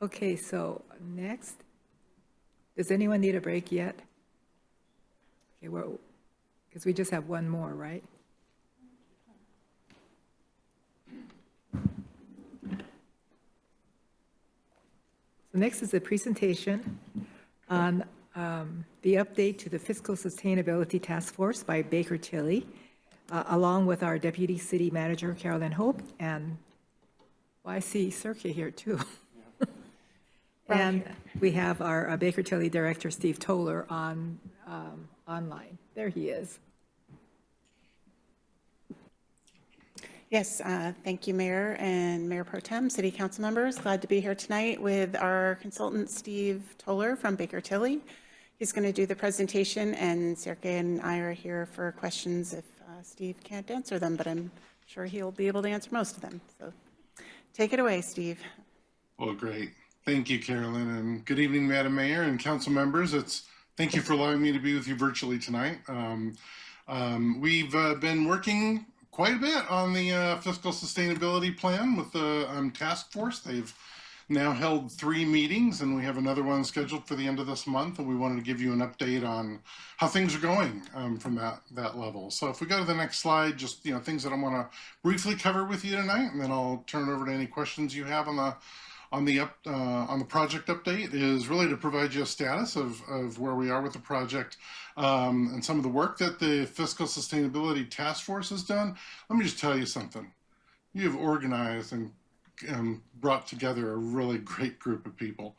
Okay, so next, does anyone need a break yet? Okay, well, because we just have one more, right? So next is the presentation on the update to the Fiscal Sustainability Task Force by Baker Tilly, along with our Deputy City Manager, Carolyn Hope, and I see Sergey here too. And we have our Baker Tilly Director, Steve Toller, on online. There he is. Yes, thank you, Mayor and Mayor Pro Tem, City Council members. Glad to be here tonight with our consultant, Steve Toller from Baker Tilly. He's going to do the presentation, and Sergey and I are here for questions if Steve can't answer them, but I'm sure he'll be able to answer most of them. So take it away, Steve. Well, great. Thank you, Carolyn, and good evening, Madam Mayor and council members. Thank you for allowing me to be with you virtually tonight. We've been working quite a bit on the fiscal sustainability plan with the task force. They've now held 3 meetings, and we have another one scheduled for the end of this month, and we wanted to give you an update on how things are going from that level. So if we go to the next slide, just things that I want to briefly cover with you tonight, and then I'll turn it over to any questions you have on the project update, is really to provide you a status of where we are with the project and some of the work that the Fiscal Sustainability Task Force has done. Let me just tell you something. You have organized and brought together a really great group of people.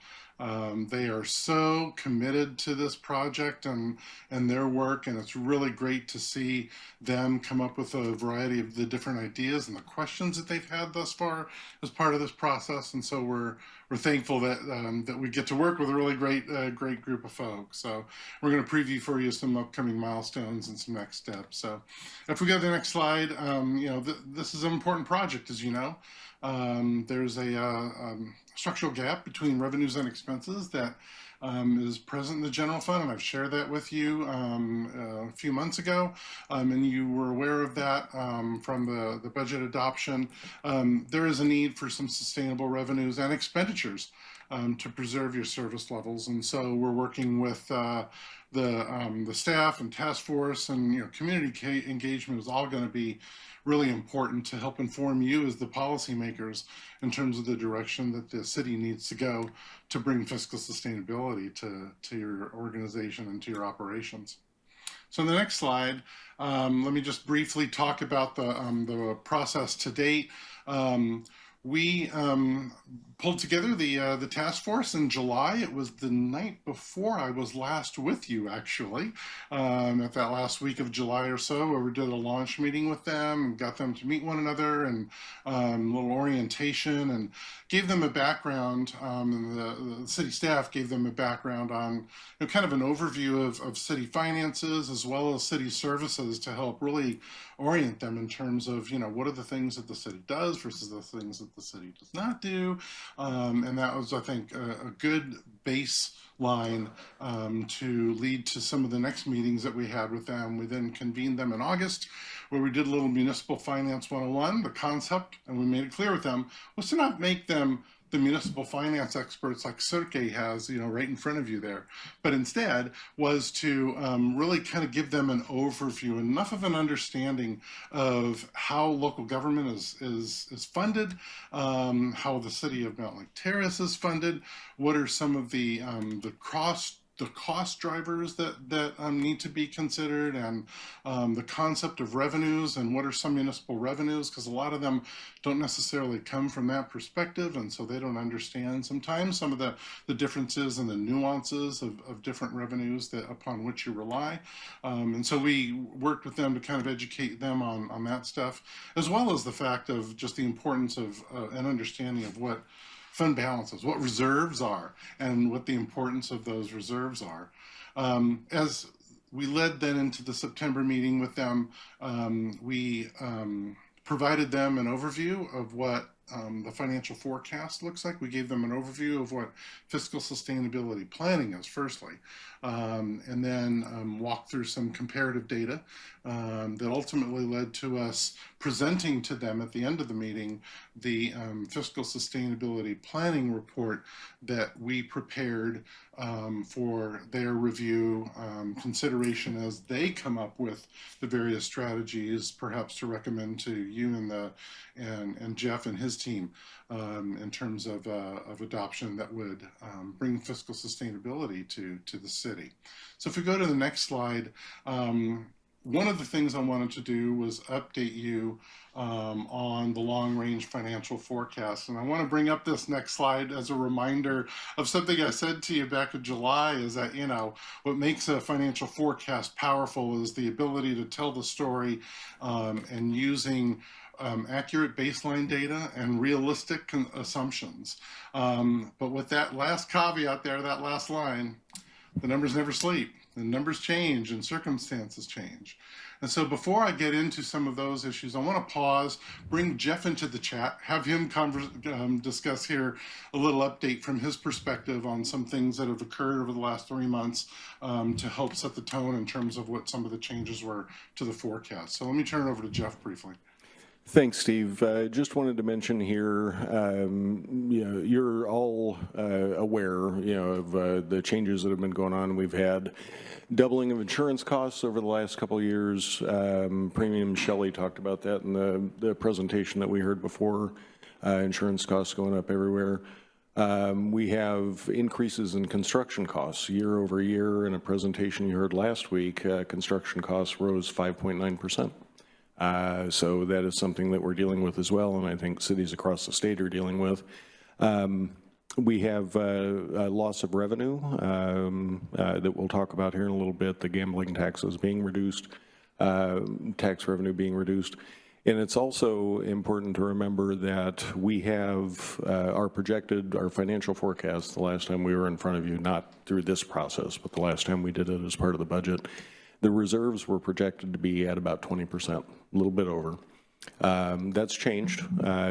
They are so committed to this project and their work, and it's really great to see them come up with a variety of the different ideas and the questions that they've had thus far as part of this process. And so we're thankful that we get to work with a really great group of folks. So we're going to preview for you some upcoming milestones and some next steps. So if we go to the next slide, this is an important project, as you know. There's a structural gap between revenues and expenses that is present in the general fund, and I've shared that with you a few months ago, and you were aware of that from the budget adoption. There is a need for some sustainable revenues and expenditures to preserve your service levels, and so we're working with the staff and task force, and community engagement is all going to be really important to help inform you as the policymakers in terms of the direction that the city needs to go to bring fiscal sustainability to your organization and to your operations. So in the next slide, let me just briefly talk about the process to date. We pulled together the task force in July. It was the night before I was last with you, actually, at that last week of July or so, where we did a launch meeting with them and got them to meet one another, and a little orientation, and gave them a background, and the city staff gave them a background on kind of an overview of city finances as well as city services to help really orient them in terms of, what are the things that the city does versus the things that the city does not do. And that was, I think, a good baseline to lead to some of the next meetings that we had with them. We then convened them in August, where we did a little Municipal Finance 101. The concept, and we made it clear with them, was to not make them the municipal finance experts like Sergey has, right in front of you there, but instead was to really kind of give them an overview, enough of an understanding of how local government is funded, how the city of Mountlake Terrace is funded, what are some of the cost drivers that need to be considered, and the concept of revenues, and what are some municipal revenues, because a lot of them don't necessarily come from that perspective, and so they don't understand sometimes some of the differences and the nuances of different revenues upon which you rely. And so we worked with them to kind of educate them on that stuff, as well as the fact of just the importance of an understanding of what fund balances, what reserves are, and what the importance of those reserves are. As we led then into the September meeting with them, we provided them an overview of what the financial forecast looks like. We gave them an overview of what fiscal sustainability planning is, firstly, and then walked through some comparative data that ultimately led to us presenting to them at the end of the meeting the fiscal sustainability planning report that we prepared for their review, consideration as they come up with the various strategies, perhaps to recommend to you and Jeff and his team in terms of adoption that would bring fiscal sustainability to the city. So if we go to the next slide, one of the things I wanted to do was update you on the long-range financial forecast. And I want to bring up this next slide as a reminder of something I said to you back in July, is that, what makes a financial forecast powerful is the ability to tell the story and using accurate baseline data and realistic assumptions. But with that last caveat there, that last line, the numbers never sleep. The numbers change and circumstances change. And so before I get into some of those issues, I want to pause, bring Jeff into the chat, have him discuss here a little update from his perspective on some things that have occurred over the last 3 months to help set the tone in terms of what some of the changes were to the forecast. So let me turn it over to Jeff briefly. Thanks, Steve. Just wanted to mention here, you're all aware, of the changes that have been going on. We've had doubling of insurance costs over the last couple of years. Premium, Shelley talked about that in the presentation that we heard before, insurance costs going up everywhere. We have increases in construction costs year over year. In a presentation you heard last week, construction costs rose 5.9%. So that is something that we're dealing with as well, and I think cities across the state are dealing with. We have a loss of revenue that we'll talk about here in a little bit, the gambling taxes being reduced, tax revenue being reduced. And it's also important to remember that we have our financial forecast the last time we were in front of you, not through this process, but the last time we did it as part of the budget. The reserves were projected to be at about 20%, a little bit over. That's changed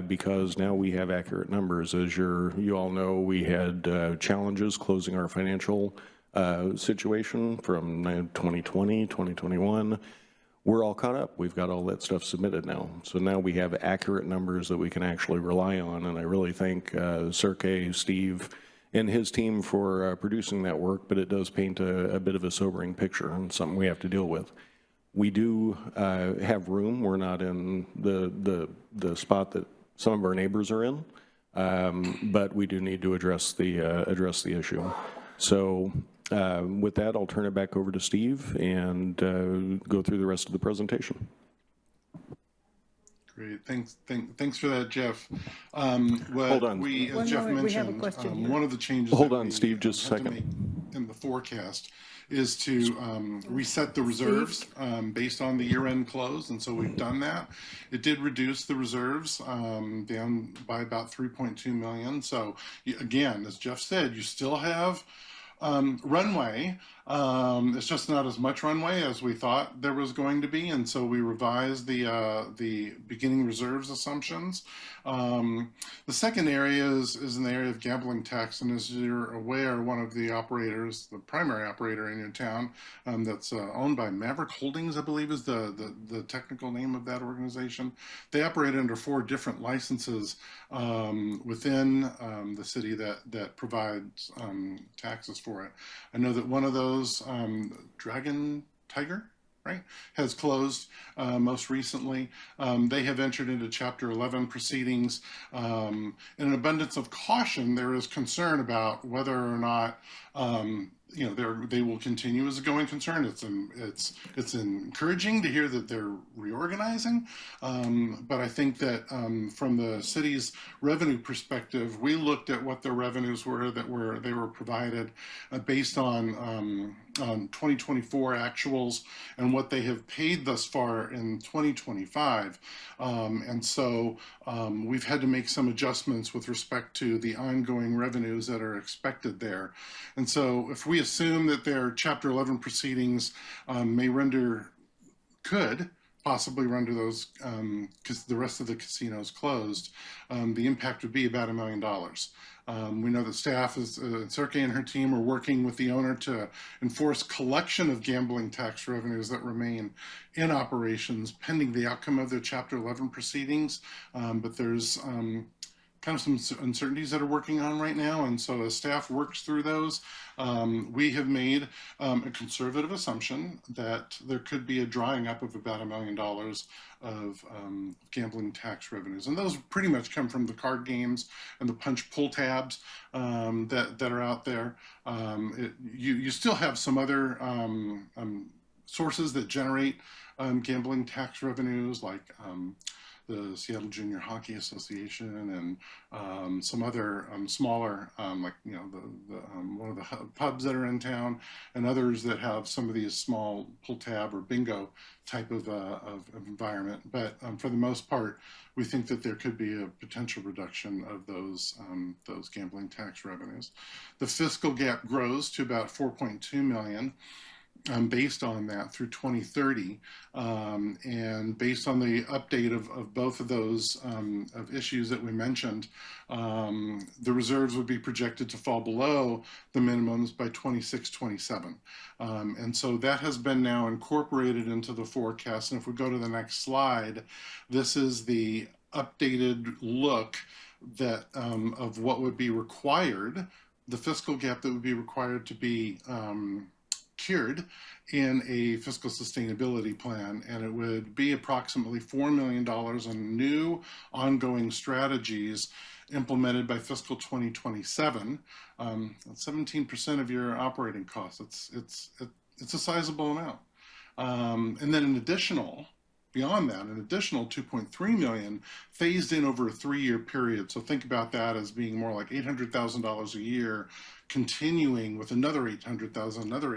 because now we have accurate numbers. As you all know, we had challenges closing our financial situation from 2020, 2021. We're all caught up. We've got all that stuff submitted now. So now we have accurate numbers that we can actually rely on. And I really thank Sergey, Steve, and his team for producing that work, but it does paint a bit of a sobering picture and something we have to deal with. We do have room. We're not in the spot that some of our neighbors are in, but we do need to address the issue. So with that, I'll turn it back over to Steve and go through the rest of the presentation. Great, thanks for that, Jeff. Hold on. As Jeff mentioned, one of the changes. Hold on, Steve, just a second. In the forecast is to reset the reserves based on the year-end close, and so we've done that. It did reduce the reserves down by about 3.2 million. So again, as Jeff said, you still have runway. It's just not as much runway as we thought there was going to be, and so we revised the beginning reserves assumptions. The second area is in the area of gambling tax, and as you're aware, one of the operators, the primary operator in your town, that's owned by Maverick Holdings, I believe is the technical name of that organization. They operate under 4 different licenses within the city that provides taxes for it. I know that one of those, Dragon Tiger, right, has closed most recently. They have entered into Chapter 11 proceedings. In an abundance of caution, there is concern about whether or not they will continue as a going concern. It's encouraging to hear that they're reorganizing, but I think that from the city's revenue perspective, we looked at what the revenues were they were provided based on 2024 actuals and what they have paid thus far in 2025, and so we've had to make some adjustments with respect to the ongoing revenues that are expected there. And so if we assume that their Chapter 11 proceedings could possibly render those, because the rest of the casinos closed, the impact would be about $1 million. We know that staff, Sergey and her team, are working with the owner to enforce collection of gambling tax revenues that remain in operations pending the outcome of their Chapter 11 proceedings. But there's kind of some uncertainties that are working on right now, and so as staff works through those, we have made a conservative assumption that there could be a drying up of about $1 million of gambling tax revenues, and those pretty much come from the card games and the punch pull tabs that are out there. You still have some other sources that generate gambling tax revenues, like the Seattle Junior Hockey Association and some other smaller, like one of the pubs that are in town, and others that have some of these small pull tab or bingo type of environment. But for the most part, we think that there could be a potential reduction of those gambling tax revenues. The fiscal gap grows to about 4.2 million. Based on that through 2030, and based on the update of both of those of issues that we mentioned, the reserves would be projected to fall below the minimums by 26-27. And so that has been now incorporated into the forecast. And if we go to the next slide, this is the updated look that of what would be required, the fiscal gap that would be required to be cured in a fiscal sustainability plan, and it would be approximately $4 million in new ongoing strategies implemented by fiscal 2027. That's 17% of your operating costs. It's a sizable amount. And then an additional beyond that, an additional 2.3 million phased in over a 3-year period. So think about that as being more like $800,000 a year, continuing with another 800,000 over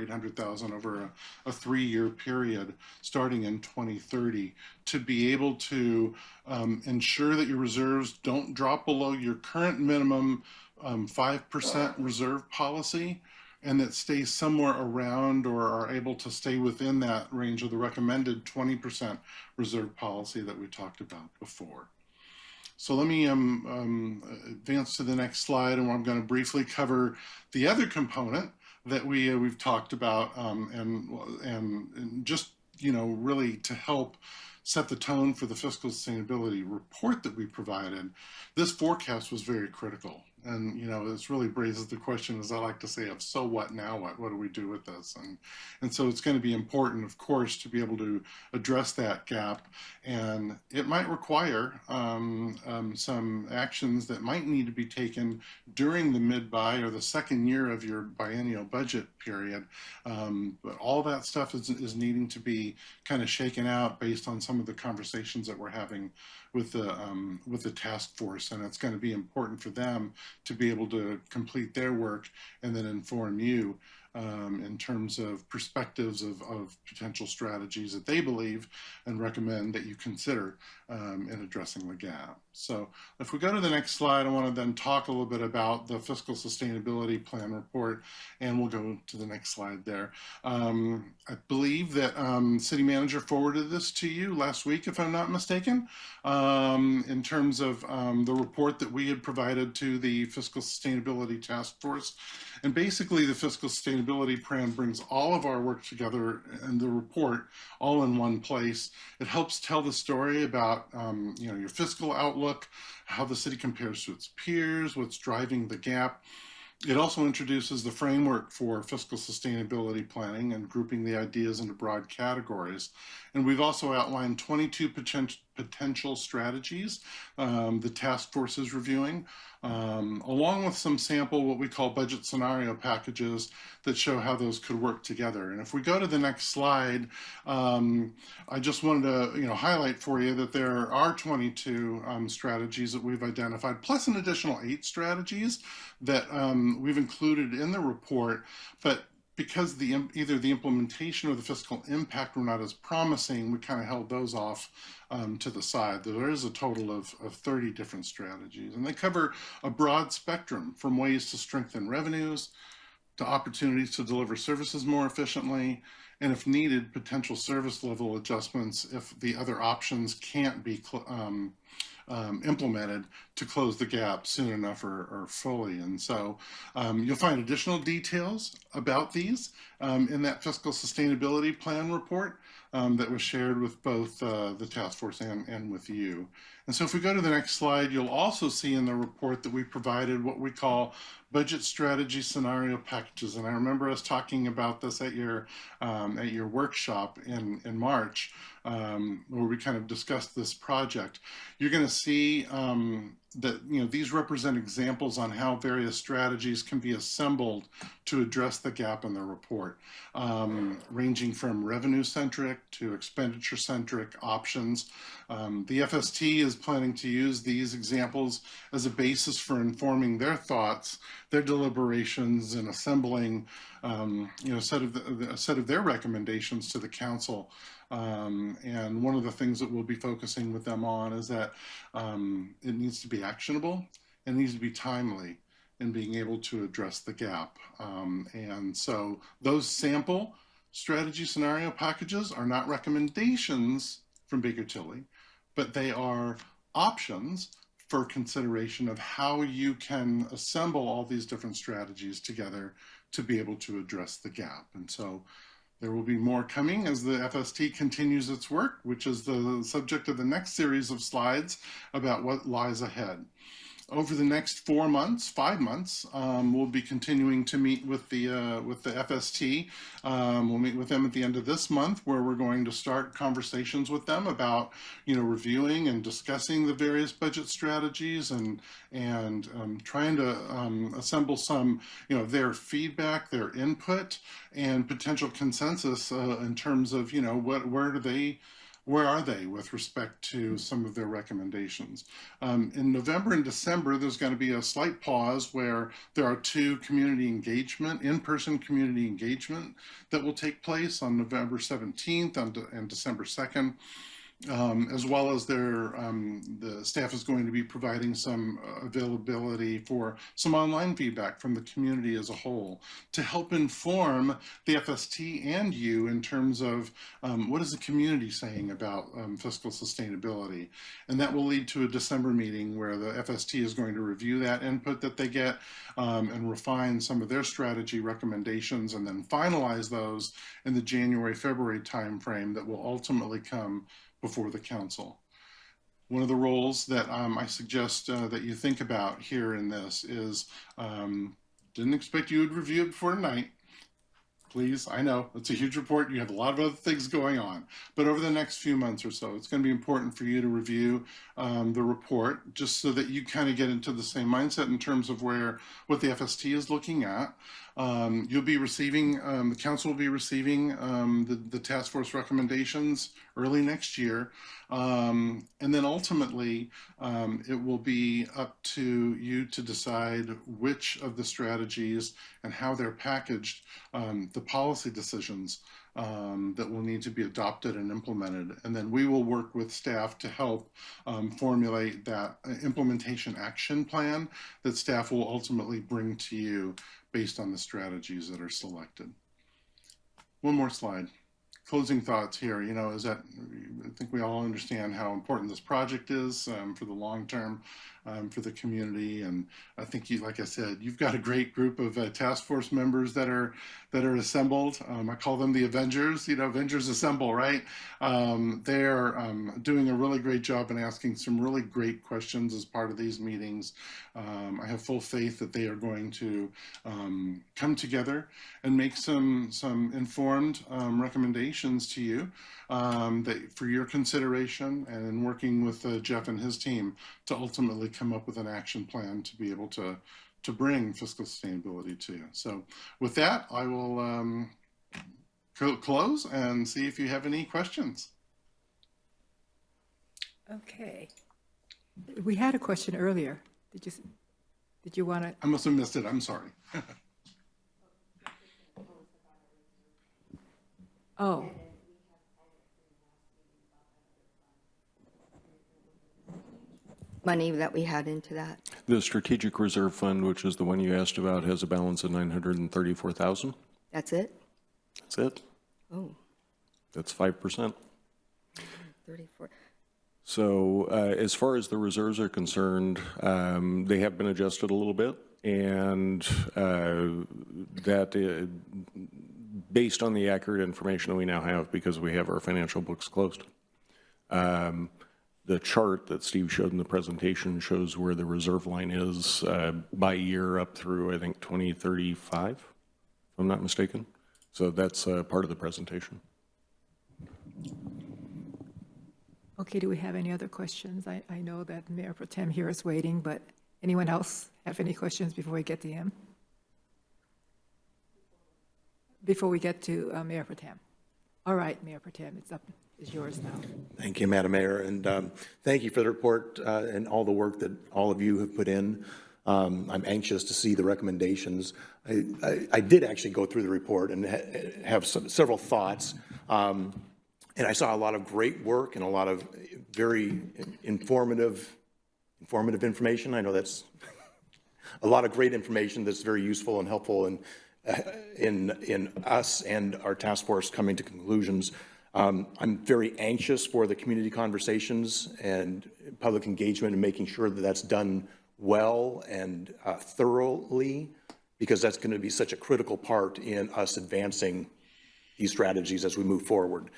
a 3-year period starting in 2030 to be able to ensure that your reserves don't drop below your current minimum 5% reserve policy, and that stays somewhere around or are able to stay within that range of the recommended 20% reserve policy that we talked about before. So let me advance to the next slide, and I'm going to briefly cover the other component that we've talked about, and just really to help set the tone for the fiscal sustainability report that we provided. This forecast was very critical. And, this really raises the question, as I like to say, of so what, now what? What do we do with this? And so it's going to be important, of course, to be able to address that gap. And it might require some actions that might need to be taken during the mid-buy or the second year of your biennial budget period. But all that stuff is needing to be kind of shaken out based on some of the conversations that we're having with the task force, and it's going to be important for them to be able to complete their work and then inform you in terms of perspectives of potential strategies that they believe and recommend that you consider in addressing the gap. So if we go to the next slide, I want to then talk a little bit about the fiscal sustainability plan report, and we'll go to the next slide there. I believe that City Manager forwarded this to you last week, if I'm not mistaken, in terms of the report that we had provided to the Fiscal Sustainability Task Force. And basically the Fiscal Sustainability Plan brings all of our work together in the report all in one place. It helps tell the story about your fiscal outlook, how the city compares to its peers, what's driving the gap. It also introduces the framework for fiscal sustainability planning and grouping the ideas into broad categories. And we've also outlined 22 potential strategies the task force is reviewing, along with some sample what we call budget scenario packages that show how those could work together. And if we go to the next slide, I just wanted to highlight for you that there are 22 strategies that we've identified, plus an additional 8 strategies that we've included in the report. But because either the implementation or the fiscal impact were not as promising, we kind of held those off to the side. There is a total of 30 different strategies, and they cover a broad spectrum from ways to strengthen revenues to opportunities to deliver services more efficiently, and if needed, potential service level adjustments if the other options can't be implemented to close the gap soon enough or fully. And so you'll find additional details about these in that fiscal sustainability plan report that was shared with both the task force and with you. And so if we go to the next slide, you'll also see in the report that we provided what we call budget strategy scenario packages. And I remember us talking about this at your workshop in March, where we kind of discussed this project. You're going to see that these represent examples on how various strategies can be assembled to address the gap in the report, ranging from revenue-centric to expenditure-centric options. The FST is planning to use these examples as a basis for informing their thoughts, their deliberations, and assembling a set of their recommendations to the council. And one of the things that we'll be focusing with them on is that it needs to be actionable and needs to be timely in being able to address the gap. And so those sample strategy scenario packages are not recommendations from Baker Tilly, but they are options for consideration of how you can assemble all these different strategies together to be able to address the gap. And so there will be more coming as the FST continues its work, which is the subject of the next series of slides about what lies ahead. Over the next 5 months, we'll be continuing to meet with the FST. We'll meet with them at the end of this month, where we're going to start conversations with them about, reviewing and discussing the various budget strategies and trying to assemble some, their feedback, their input, and potential consensus in terms of, where do they where are they with respect to some of their recommendations? In November and December, there's going to be a slight pause where there are two community engagement, in-person community engagement that will take place on November 17th and December 2nd. As well as the staff is going to be providing some availability for some online feedback from the community as a whole to help inform the FST and you in terms of what is the community saying about fiscal sustainability. And that will lead to a December meeting where the FST is going to review that input that they get and refine some of their strategy recommendations and then finalize those in the January-February timeframe that will ultimately come before the council. One of the roles that I suggest that you think about here in this is, didn't expect you would review it before tonight. Please, I know it's a huge report. You have a lot of other things going on, but over the next few months or so, it's going to be important for you to review the report just so that you kind of get into the same mindset in terms of what the FST is looking at. You'll be receiving, the council will be receiving the task force recommendations early next year. And then ultimately, it will be up to you to decide which of the strategies and how they're packaged, the policy decisions that will need to be adopted and implemented. And then we will work with staff to help formulate that implementation action plan that staff will ultimately bring to you based on the strategies that are selected. One more slide. Closing thoughts here, is that I think we all understand how important this project is for the long term, for the community. And I think like I said, you've got a great group of task force members that are assembled. I call them the Avengers, Avengers Assemble, right? They're doing a really great job and asking some really great questions as part of these meetings. I have full faith that they are going to come together and make some informed recommendations to you for your consideration, and in working with Jeff and his team to ultimately come up with an action plan to be able to bring fiscal sustainability to you. So with that, I will close and see if you have any questions. Okay. We had a question earlier. Did you want to? I must have missed it. I'm sorry. Oh. Money that we had into that. The Strategic Reserve Fund, which is the one you asked about, has a balance of $934,000. That's it? That's it. Oh. That's 5%. 34. So as far as the reserves are concerned, they have been adjusted a little bit, and that based on the accurate information that we now have, because we have our financial books closed. The chart that Steve showed in the presentation shows where the reserve line is by year up through, I think, 2035, if I'm not mistaken. So that's part of the presentation. Okay, do we have any other questions? I know that Mayor Pro Tem here is waiting, but anyone else have any questions before we get to him? Before we get to Mayor Pro Tem. All right, Mayor Pro Tem, it's yours now. Thank you, Madam Mayor, and thank you for the report and all the work that all of you have put in. I'm anxious to see the recommendations. I did actually go through the report and have several thoughts. And I saw a lot of great work and a lot of very informative information. I know that's a lot of great information that's very useful and helpful in us and our task force coming to conclusions. I'm very anxious for the community conversations and public engagement and making sure that that's done well and thoroughly, because that's going to be such a critical part in us advancing these strategies as we move forward.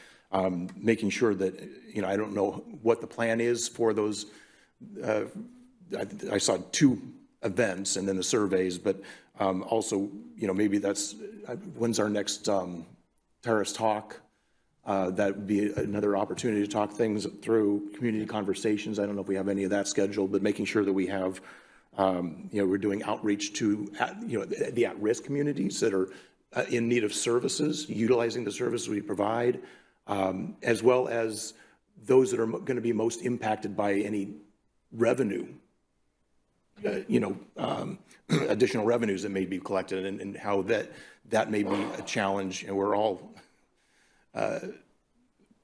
Making sure that, I don't know what the plan is for those. I saw 2 events and then the surveys, but also, maybe that's, when's our next Terrace talk? That would be another opportunity to talk things through, community conversations. I don't know if we have any of that scheduled, but making sure that we have, we're doing outreach to, the at-risk communities that are in need of services, utilizing the services we provide. As well as those that are going to be most impacted by any revenue, additional revenues that may be collected, and how that may be a challenge. And we're all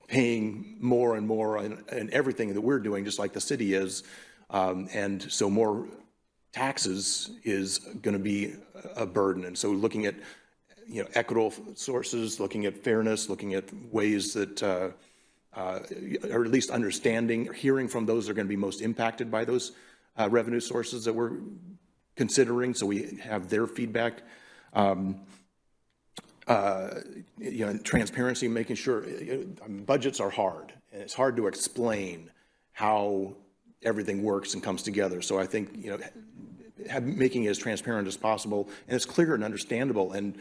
paying more and more on everything that we're doing, just like the city is. And so more taxes is going to be a burden. And so looking at, equitable sources, looking at fairness, looking at ways that, or at least understanding, or hearing from those that are going to be most impacted by those revenue sources that we're considering, so we have their feedback. Transparency, making sure, budgets are hard, and it's hard to explain how everything works and comes together. So I think, making it as transparent as possible, and as clear and understandable. And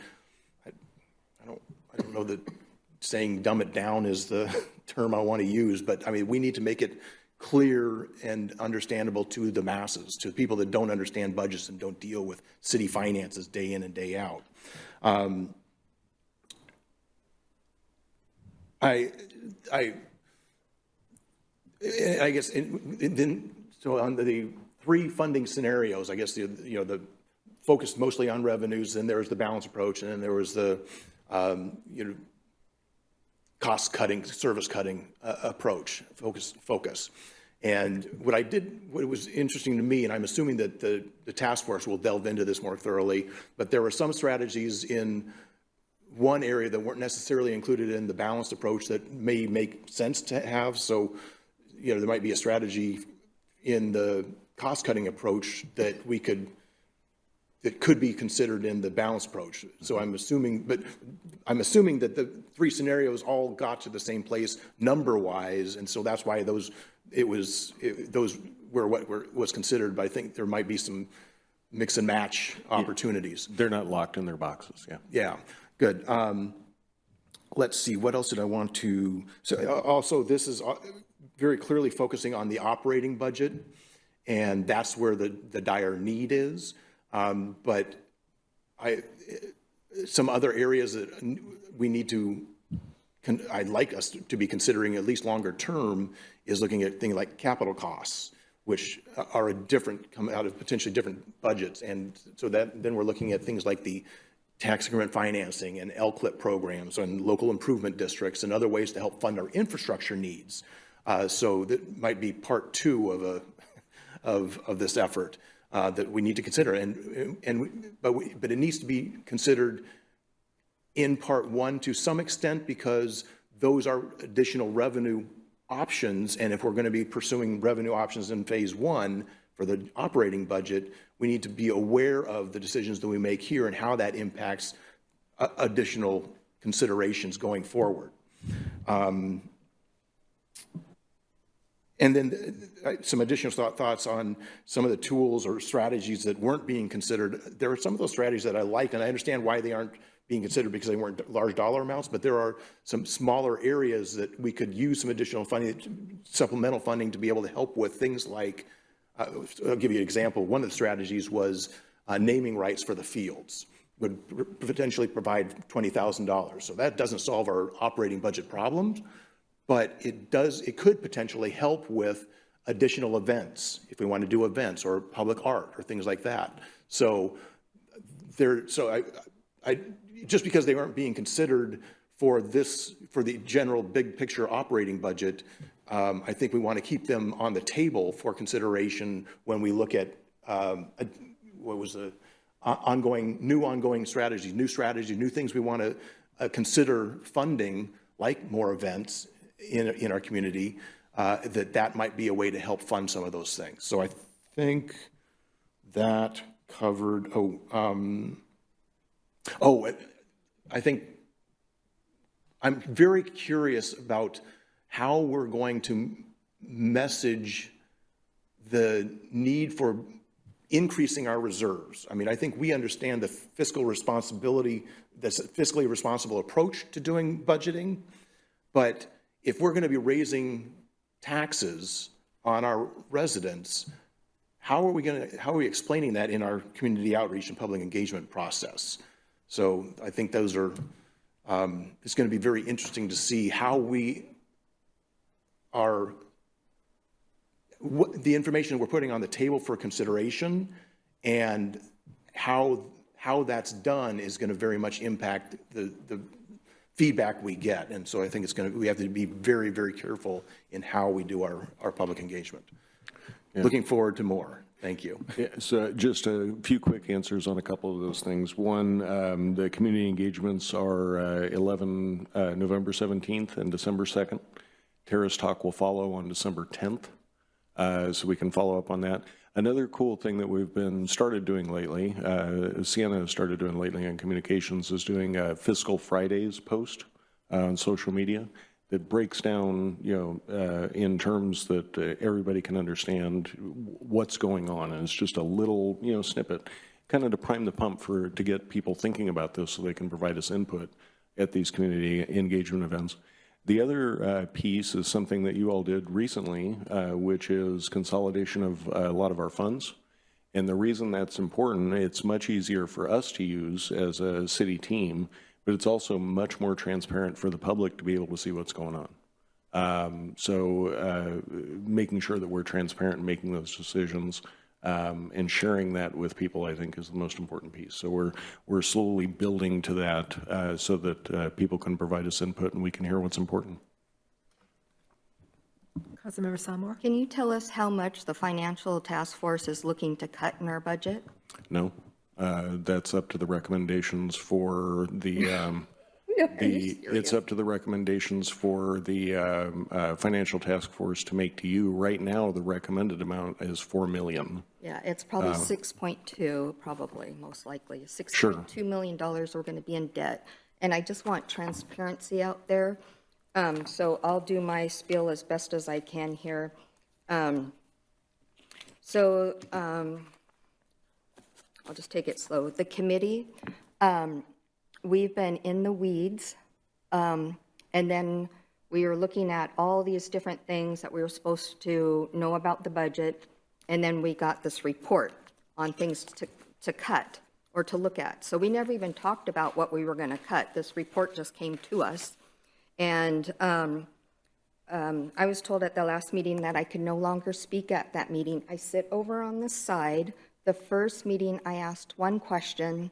I don't know that saying dumb it down is the term I want to use, but I mean, we need to make it clear and understandable to the masses, to people that don't understand budgets and don't deal with city finances day in and day out. I guess, then, so on the three funding scenarios, I guess the focus mostly on revenues, then there was the balanced approach, and then there was the cost cutting, service cutting approach, focus. And what was interesting to me, and I'm assuming that the task force will delve into this more thoroughly, but there were some strategies in one area that weren't necessarily included in the balanced approach that may make sense to have. So, there might be a strategy in the cost-cutting approach that could be considered in the balanced approach. So I'm assuming that the three scenarios all got to the same place number-wise, and so that's why those were what was considered. But I think there might be some mix and match opportunities. They're not locked in their boxes. Yeah. Yeah. Good. Let's see. What else did I want to? So also, this is very clearly focusing on the operating budget, and that's where the dire need is. But some other areas that we need to, I'd like us to be considering at least longer term, is looking at things like capital costs, which are come out of potentially different budgets. And so then we're looking at things like the tax increment financing and LCLIP programs and local improvement districts and other ways to help fund our infrastructure needs. So that might be part two of this effort that we need to consider. But it needs to be considered in part one to some extent, because those are additional revenue options. And if we're going to be pursuing revenue options in phase one for the operating budget, we need to be aware of the decisions that we make here and how that impacts additional considerations going forward. And then some additional thoughts on some of the tools or strategies that weren't being considered. There are some of those strategies that I like, and I understand why they aren't being considered, because they weren't large dollar amounts, but there are some smaller areas that we could use some additional funding, supplemental funding, to be able to help with things like, I'll give you an example. One of the strategies was naming rights for the fields would potentially provide $20,000. So that doesn't solve our operating budget problems, but it could potentially help with additional events, if we want to do events or public art or things like that. So I just because they aren't being considered for the general big picture operating budget, I think we want to keep them on the table for consideration when we look at new ongoing strategies, new things we want to consider funding, like more events in our community, that might be a way to help fund some of those things. So I think that covered, I think I'm very curious about how we're going to message the need for increasing our reserves. I mean, I think we understand the fiscal responsibility, this fiscally responsible approach to doing budgeting, but if we're going to be raising taxes on our residents, how are we explaining that in our community outreach and public engagement process? So I think those are, it's going to be very interesting to see how we the information we're putting on the table for consideration, and how that's done is going to very much impact the feedback we get. And so I think we have to be very, very careful in how we do our public engagement. Yeah. Looking forward to more. Thank you. Yeah, so just a few quick answers on a couple of those things. One, the community engagements are November 17th and December 2nd. Terrace Talk will follow on December 10th, so we can follow up on that. Another cool thing that we've started doing lately, Sienna has started doing lately on communications, is doing a Fiscal Fridays post on social media that breaks down, in terms that everybody can understand what's going on. And it's just a little, snippet, kind of to prime the pump to get people thinking about this so they can provide us input at these community engagement events. The other piece is something that you all did recently, which is consolidation of a lot of our funds. And the reason that's important, it's much easier for us to use as a city team, but it's also much more transparent for the public to be able to see what's going on. So making sure that we're transparent in making those decisions and sharing that with people, I think, is the most important piece. So we're slowly building to that so that people can provide us input and we can hear what's important. Councilmember Samore? Can you tell us how much the financial task force is looking to cut in our budget? No, that's up to the recommendations for it's up to the recommendations for the financial task force to make to you. Right now, the recommended amount is $4 million. Yeah, it's probably 6.2, probably, most likely. $6.2 million we're going to be in debt. And I just want transparency out there. So I'll do my spiel as best as I can here. I'll just take it slow. The committee, we've been in the weeds, and then we were looking at all these different things that we were supposed to know about the budget, and then we got this report on things to cut or to look at. So we never even talked about what we were going to cut. This report just came to us, and I was told at the last meeting that I could no longer speak at that meeting. I sit over on the side. The first meeting, I asked one question.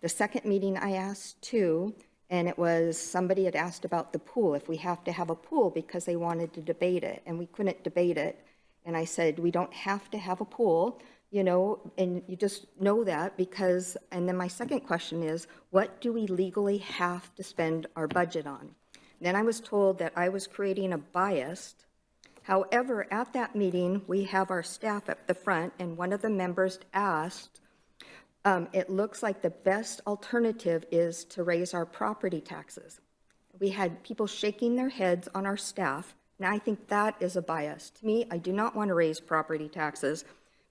The second meeting, I asked two, and it was somebody had asked about the pool, if we have to have a pool, because they wanted to debate it, and we couldn't debate it. And I said, we don't have to have a pool, and you just know that because, and then my second question is, what do we legally have to spend our budget on? Then I was told that I was creating a bias. However, at that meeting, we have our staff at the front, and one of the members asked, it looks like the best alternative is to raise our property taxes. We had people shaking their heads on our staff, and I think that is a bias. To me, I do not want to raise property taxes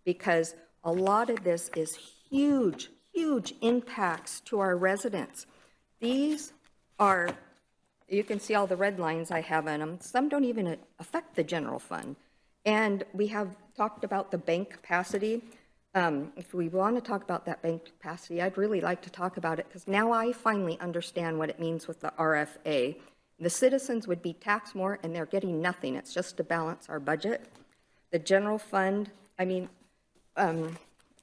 because a lot of this is huge, huge impacts to our residents. These are, you can see all the red lines I have in them. Some don't even affect the general fund. And we have talked about the bank capacity. If we want to talk about that bank capacity, I'd really like to talk about it because now I finally understand what it means with the RFA. The citizens would be taxed more and they're getting nothing. It's just to balance our budget. The general fund, I mean,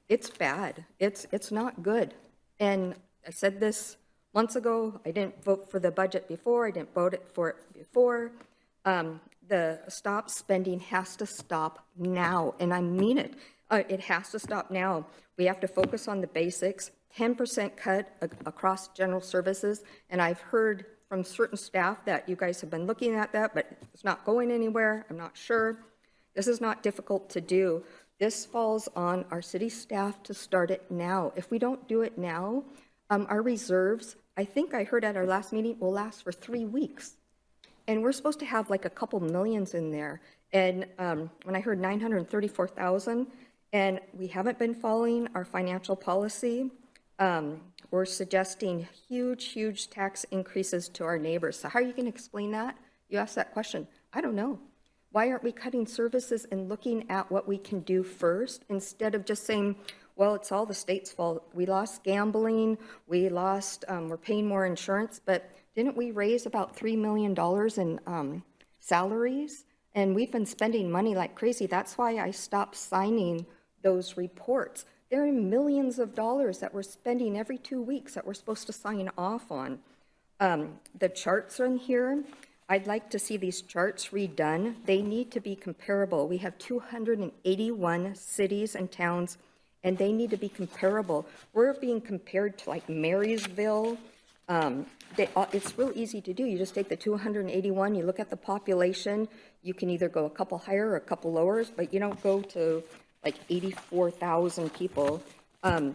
it's bad. It's not good. And I said this months ago. I didn't vote for the budget before. I didn't vote for it before. The stop spending has to stop now, and I mean it. It has to stop now. We have to focus on the basics. 10% cut across general services, and I've heard from certain staff that you guys have been looking at that, but it's not going anywhere. I'm not sure. This is not difficult to do. This falls on our city staff to start it now. If we don't do it now, our reserves, I think I heard at our last meeting, will last for 3 weeks. And we're supposed to have like a couple millions in there. And when I heard 934,000, and we haven't been following our financial policy, we're suggesting huge, huge tax increases to our neighbors. So how are you going to explain that? You asked that question. I don't know. Why aren't we cutting services and looking at what we can do first instead of just saying, well, it's all the state's fault. We lost gambling. We lost, we're paying more insurance, but didn't we raise about $3 million in salaries? And we've been spending money like crazy. That's why I stopped signing those reports. There are millions of dollars that we're spending every 2 weeks that we're supposed to sign off on. The charts are in here. I'd like to see these charts redone. They need to be comparable. We have 281 cities and towns, and they need to be comparable. We're being compared to like Marysville. It's real easy to do. You just take the 281, you look at the population, you can either go a couple higher or a couple lower, but you don't go to like 84,000 people.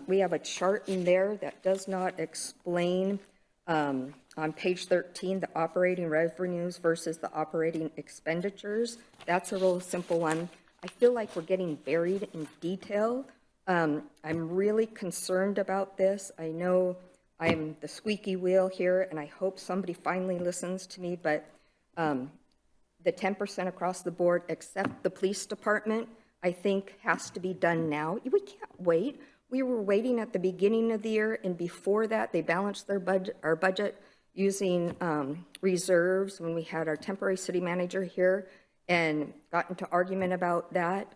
We have a chart in there that does not explain on page 13, the operating revenues versus the operating expenditures. That's a real simple one. I feel like we're getting buried in detail. I'm really concerned about this. I know I'm the squeaky wheel here, and I hope somebody finally listens to me, but the 10% across the board, except the police department, I think has to be done now. We can't wait. We were waiting at the beginning of the year, and before that, they balanced their budget, our budget, using reserves when we had our temporary city manager here and got into argument about that.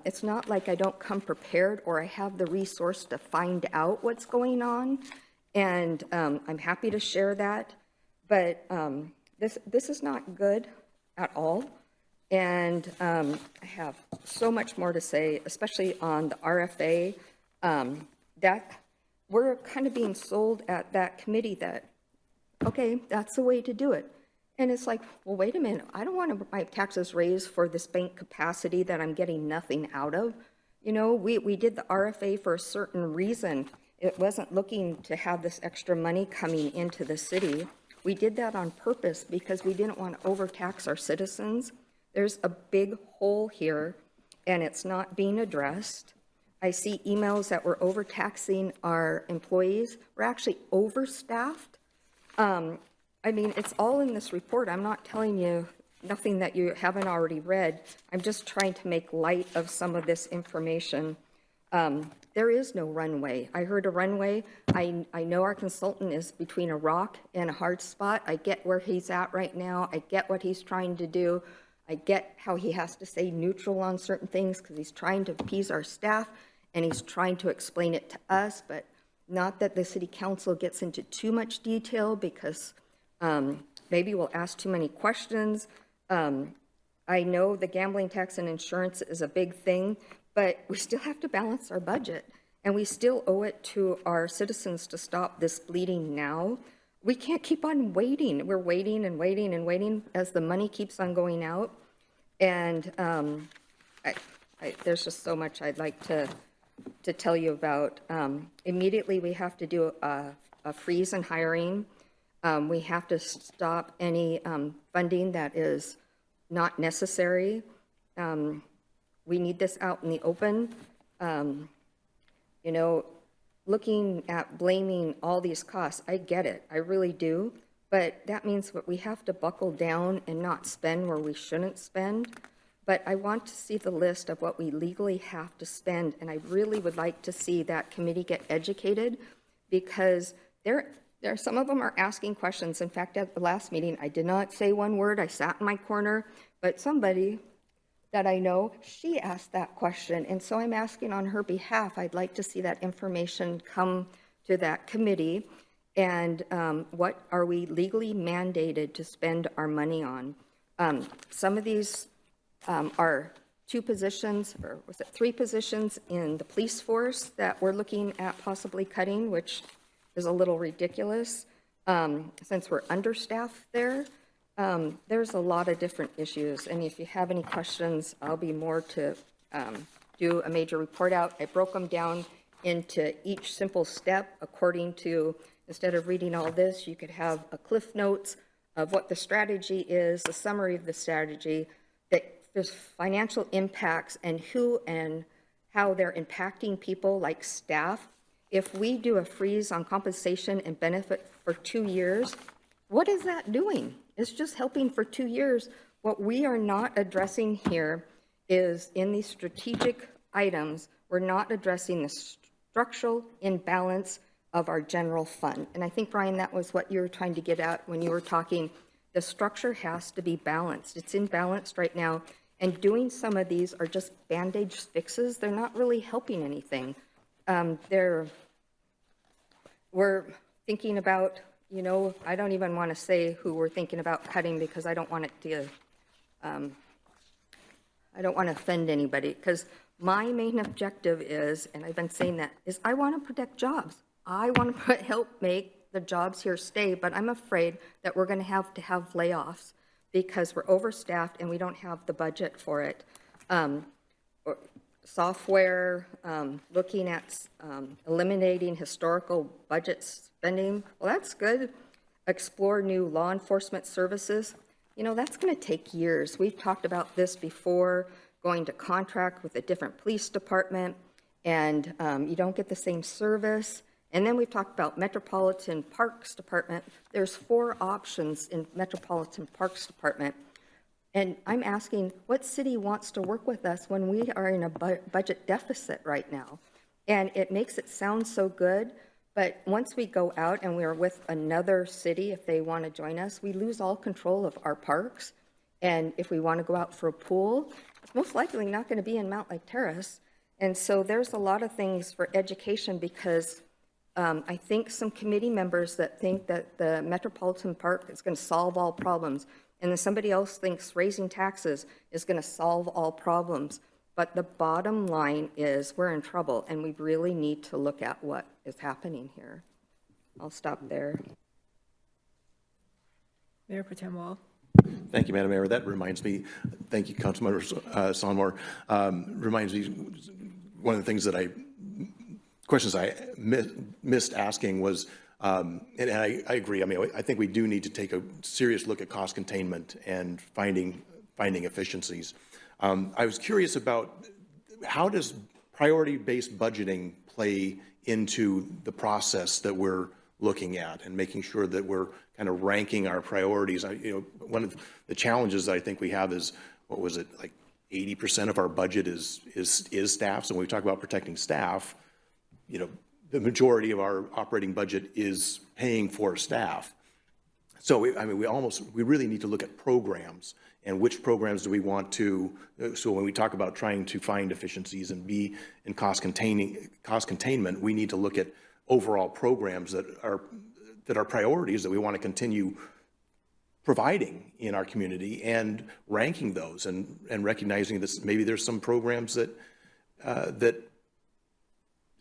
It's not like I don't come prepared or I have the resource to find out what's going on, and I'm happy to share that, but this is not good at all, and I have so much more to say, especially on the RFA, that we're kind of being sold at that committee that, okay, that's the way to do it. And it's like, well, wait a minute. I don't want my taxes raised for this bank capacity that I'm getting nothing out of. You know, we did the RFA for a certain reason. It wasn't looking to have this extra money coming into the city. We did that on purpose because we didn't want to overtax our citizens. There's a big hole here, and it's not being addressed. I see emails that we're overtaxing our employees. We're actually overstaffed. I mean, it's all in this report. I'm not telling you nothing that you haven't already read. I'm just trying to make light of some of this information. There is no runway. I heard a runway. I know our consultant is between a rock and a hard spot. I get where he's at right now. I get what he's trying to do. I get how he has to stay neutral on certain things because he's trying to appease our staff and he's trying to explain it to us, but not that the city council gets into too much detail because maybe we'll ask too many questions. I know the gambling tax and insurance is a big thing, but we still have to balance our budget, and we still owe it to our citizens to stop this bleeding now. We can't keep on waiting. We're waiting and waiting and waiting as the money keeps on going out, and there's just so much I'd like to tell you about. Immediately, we have to do a freeze in hiring. We have to stop any funding that is not necessary. We need this out in the open. You know, looking at blaming all these costs, I get it, I really do, but that means that we have to buckle down and not spend where we shouldn't spend. But I want to see the list of what we legally have to spend, and I really would like to see that committee get educated, because there some of them are asking questions. In fact, at the last meeting, I did not say one word. I sat in my corner, but somebody that I know, she asked that question, and so I'm asking on her behalf. I'd like to see that information come to that committee, and what are we legally mandated to spend our money on? Some of these are 2 positions, or was it 3 positions in the police force that we're looking at possibly cutting, which is a little ridiculous since we're understaffed there. There's a lot of different issues, and if you have any questions, I'll be more to do a major report out. I broke them down into each simple step according to, instead of reading all this, you could have a cliff notes of what the strategy is, the summary of the strategy, that there's financial impacts and who and how they're impacting people like staff. If we do a freeze on compensation and benefit for 2 years, what is that doing? It's just helping for 2 years. What we are not addressing here is in these strategic items, we're not addressing the structural imbalance of our general fund. And I think, Brian, that was what you were trying to get at when you were talking the structure has to be balanced. It's imbalanced right now, and doing some of these are just Band-Aid fixes. They're not really helping anything. We're thinking about, you know, I don't even want to say who we're thinking about cutting because I don't want it to, I don't want to offend anybody, because my main objective is, and I've been saying that, is I want to protect jobs. I want to help make the jobs here stay, but I'm afraid that we're going to have layoffs because we're overstaffed and we don't have the budget for it. Software, looking at eliminating historical budget spending, well, that's good. Explore new law enforcement services. You know, that's going to take years. We've talked about this before, going to contract with a different police department, and you don't get the same service. And then we've talked about Metropolitan Parks Department. There's 4 options in Metropolitan Parks Department. And I'm asking, what city wants to work with us when we are in a budget deficit right now? And it makes it sound so good, but once we go out and we're with another city, if they want to join us, we lose all control of our parks. And if we want to go out for a pool, it's most likely not going to be in Mountlake Terrace. And so there's a lot of things for education, because I think some committee members that think that the Metropolitan Park is going to solve all problems, and then somebody else thinks raising taxes is going to solve all problems. But the bottom line is we're in trouble, and we really need to look at what is happening here. I'll stop there. Mayor Pro Tem Wall. Thank you, Madam Mayor. That reminds me, thank you, Councilmember Sonmore. Reminds me, one of the things that questions I missed asking was, and I agree, I mean, I think we do need to take a serious look at cost containment and finding efficiencies. I was curious about, how does priority-based budgeting play into the process that we're looking at and making sure that we're kind of ranking our priorities? One of the challenges I think we have is, what was it, like 80% of our budget is staff. So when we talk about protecting staff, you know, the majority of our operating budget is paying for staff. So we really need to look at programs, and which programs do we want to, so when we talk about trying to find efficiencies and be in cost containment, we need to look at overall programs that are priorities that we want to continue providing in our community, and ranking those and recognizing that maybe there's some programs that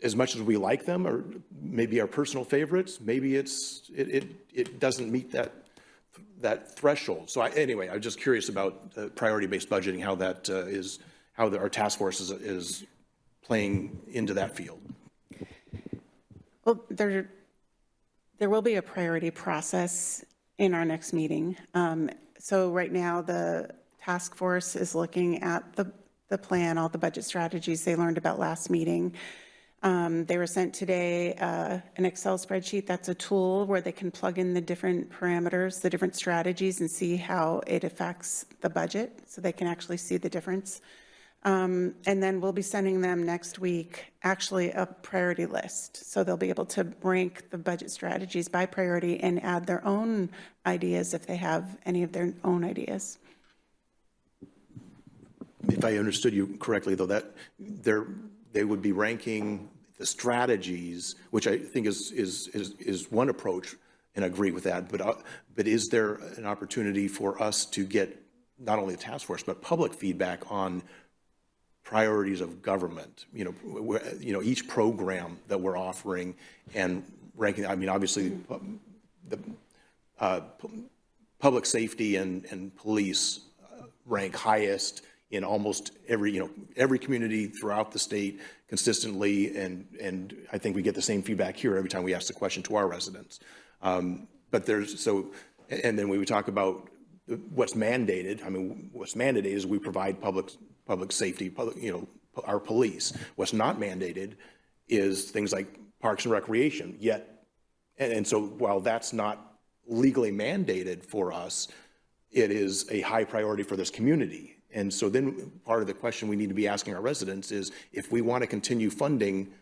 as much as we like them, or maybe our personal favorites, maybe it doesn't meet that threshold. So anyway, I'm just curious about priority-based budgeting, how that our task force is playing into that field. Well, there will be a priority process in our next meeting. So right now, the task force is looking at the plan, all the budget strategies they learned about last meeting. They were sent today an Excel spreadsheet. That's a tool where they can plug in the different parameters, the different strategies, and see how it affects the budget, so they can actually see the difference. And then we'll be sending them next week actually a priority list. So they'll be able to rank the budget strategies by priority and add their own ideas if they have any of their own ideas. If I understood you correctly, though, that they would be ranking the strategies, which I think is one approach, and I agree with that. But is there an opportunity for us to get not only the task force but public feedback on priorities of government? Each program that we're offering and ranking. I mean, obviously, the public safety and police rank highest in almost every community throughout the state consistently, and I think we get the same feedback here every time we ask the question to our residents. And then when we talk about what's mandated, I mean, what's mandated is we provide public safety, our police. What's not mandated is things like parks and recreation. And so while that's not legally mandated for us, it is a high priority for this community. And so then part of the question we need to be asking our residents is, if we want to continue funding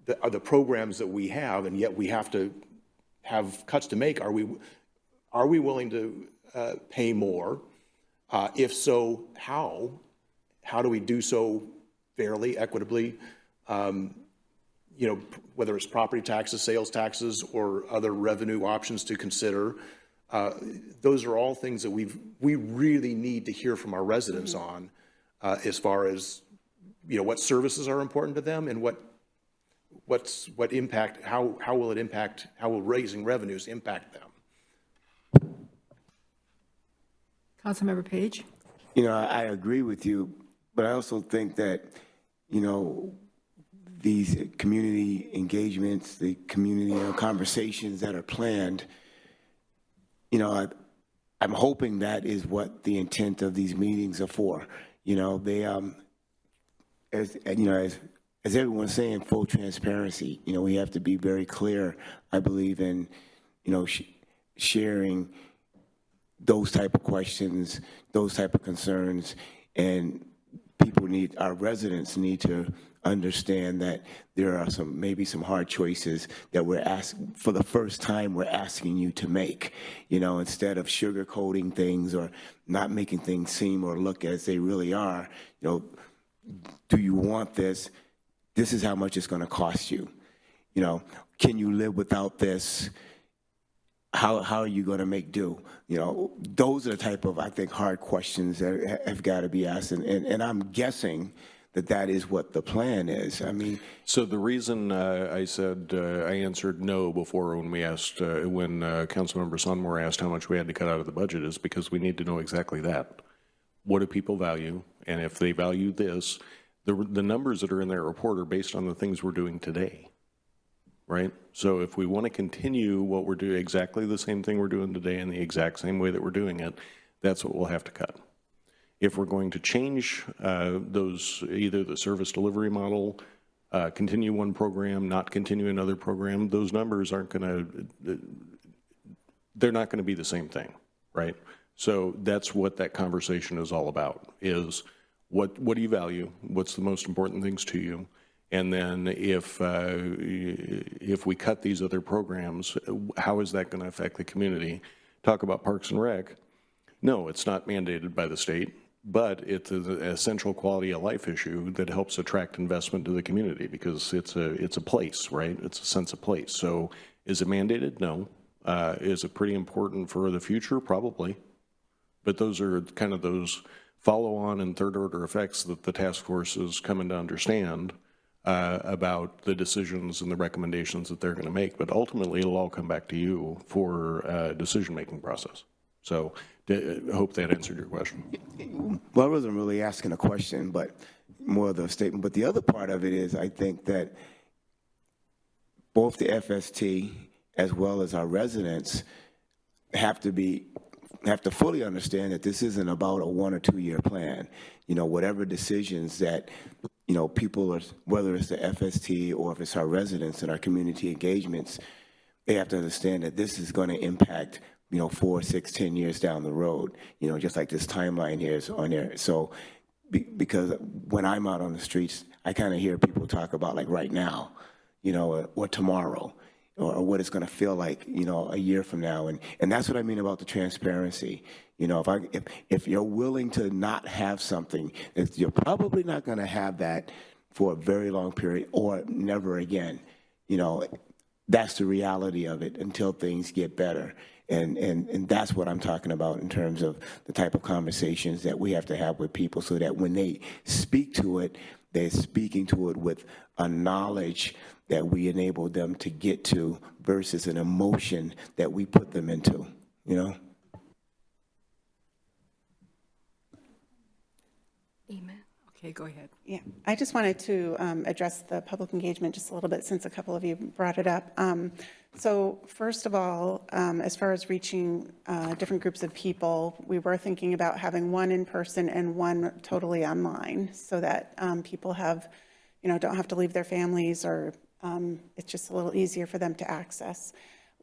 the programs that we have, and yet we have to have cuts to make, are we willing to pay more? If so, how? How do we do so fairly, equitably? Whether it's property taxes, sales taxes, or other revenue options to consider. Those are all things that we really need to hear from our residents on, as far as, what services are important to them and what impact, how will it impact, how will raising revenues impact them? Councilmember Page? I agree with you, but I also think that, these community engagements, the community conversations that are planned, I'm hoping that is what the intent of these meetings are for. They, as everyone's saying, full transparency. We have to be very clear, I believe, in, sharing those type of questions, those type of concerns, and our residents need to understand that there are maybe some hard choices that for the first time, we're asking you to make, instead of sugarcoating things or not making things seem or look as they really are. Do you want this? This is how much it's going to cost you. Can you live without this? How are you going to make do? Those are the type of, I think, hard questions that have got to be asked. And I'm guessing that is what the plan is. So the reason I said I answered no before when Councilmember Sonmore asked how much we had to cut out of the budget is because we need to know exactly that. What do people value? And if they value this, the numbers that are in that report are based on the things we're doing today, right? So if we want to continue what we're doing, exactly the same thing we're doing today in the exact same way that we're doing it, that's what we'll have to cut. If we're going to change either the service delivery model, continue one program, not continue another program, those numbers they're not going to be the same thing, right? So that's what that conversation is all about, is what do you value? What's the most important things to you? And then if we cut these other programs, how is that going to affect the community? Talk about Parks and Rec. No, it's not mandated by the state, but it's an essential quality of life issue that helps attract investment to the community because it's a place, right? It's a sense of place. So is it mandated? No. Is it pretty important for the future? Probably. But those are kind of those follow-on and third-order effects that the task force is coming to understand about the decisions and the recommendations that they're going to make. But ultimately, it'll all come back to you for a decision-making process. So I hope that answered your question. Well, I wasn't really asking a question, but more of the statement. But the other part of it is, I think that both the FST as well as our residents have to fully understand that this isn't about a 1 or 2 year plan. Whatever decisions that, people are, whether it's the FST or if it's our residents and our community engagements, they have to understand that this is going to impact 4, 6, 10 years down the road, just like this timeline here is on there. So because when I'm out on the streets, I kind of hear people talk about like right now, or tomorrow, or what it's going to feel like, a year from now. And that's what I mean about the transparency. If you're willing to not have something, you're probably not going to have that for a very long period or never again. That's the reality of it until things get better. And that's what I'm talking about in terms of the type of conversations that we have to have with people so that when they speak to it, they're speaking to it with a knowledge that we enable them to get to versus an emotion that we put them into, Amen. Okay, go ahead. Yeah, I just wanted to address the public engagement just a little bit since a couple of you brought it up. So first of all, as far as reaching different groups of people, we were thinking about having one in person and one totally online so that people have, don't have to leave their families or it's just a little easier for them to access.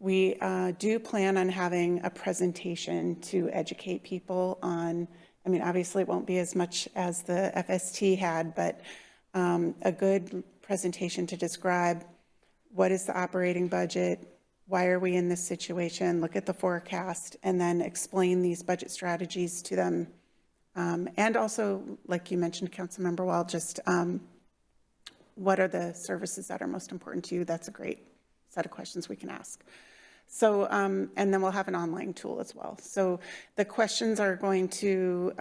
We do plan on having a presentation to educate people on, obviously it won't be as much as the FST had, but a good presentation to describe what is the operating budget, why are we in this situation, look at the forecast, and then explain these budget strategies to them. And also, like you mentioned, Councilmember Wall, just what are the services that are most important to you? That's a great set of questions we can ask. So, and then we'll have an online tool as well. So the questions are going to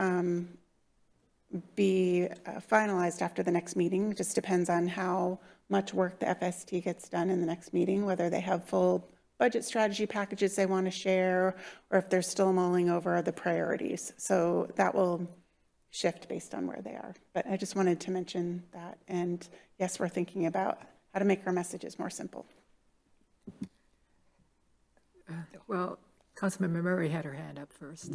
be finalized after the next meeting. It just depends on how much work the FST gets done in the next meeting, whether they have full budget strategy packages they want to share, or if they're still mulling over the priorities. So that will shift based on where they are. But I just wanted to mention that. And yes, we're thinking about how to make our messages more simple. Well, Councilmember Murray had her hand up first.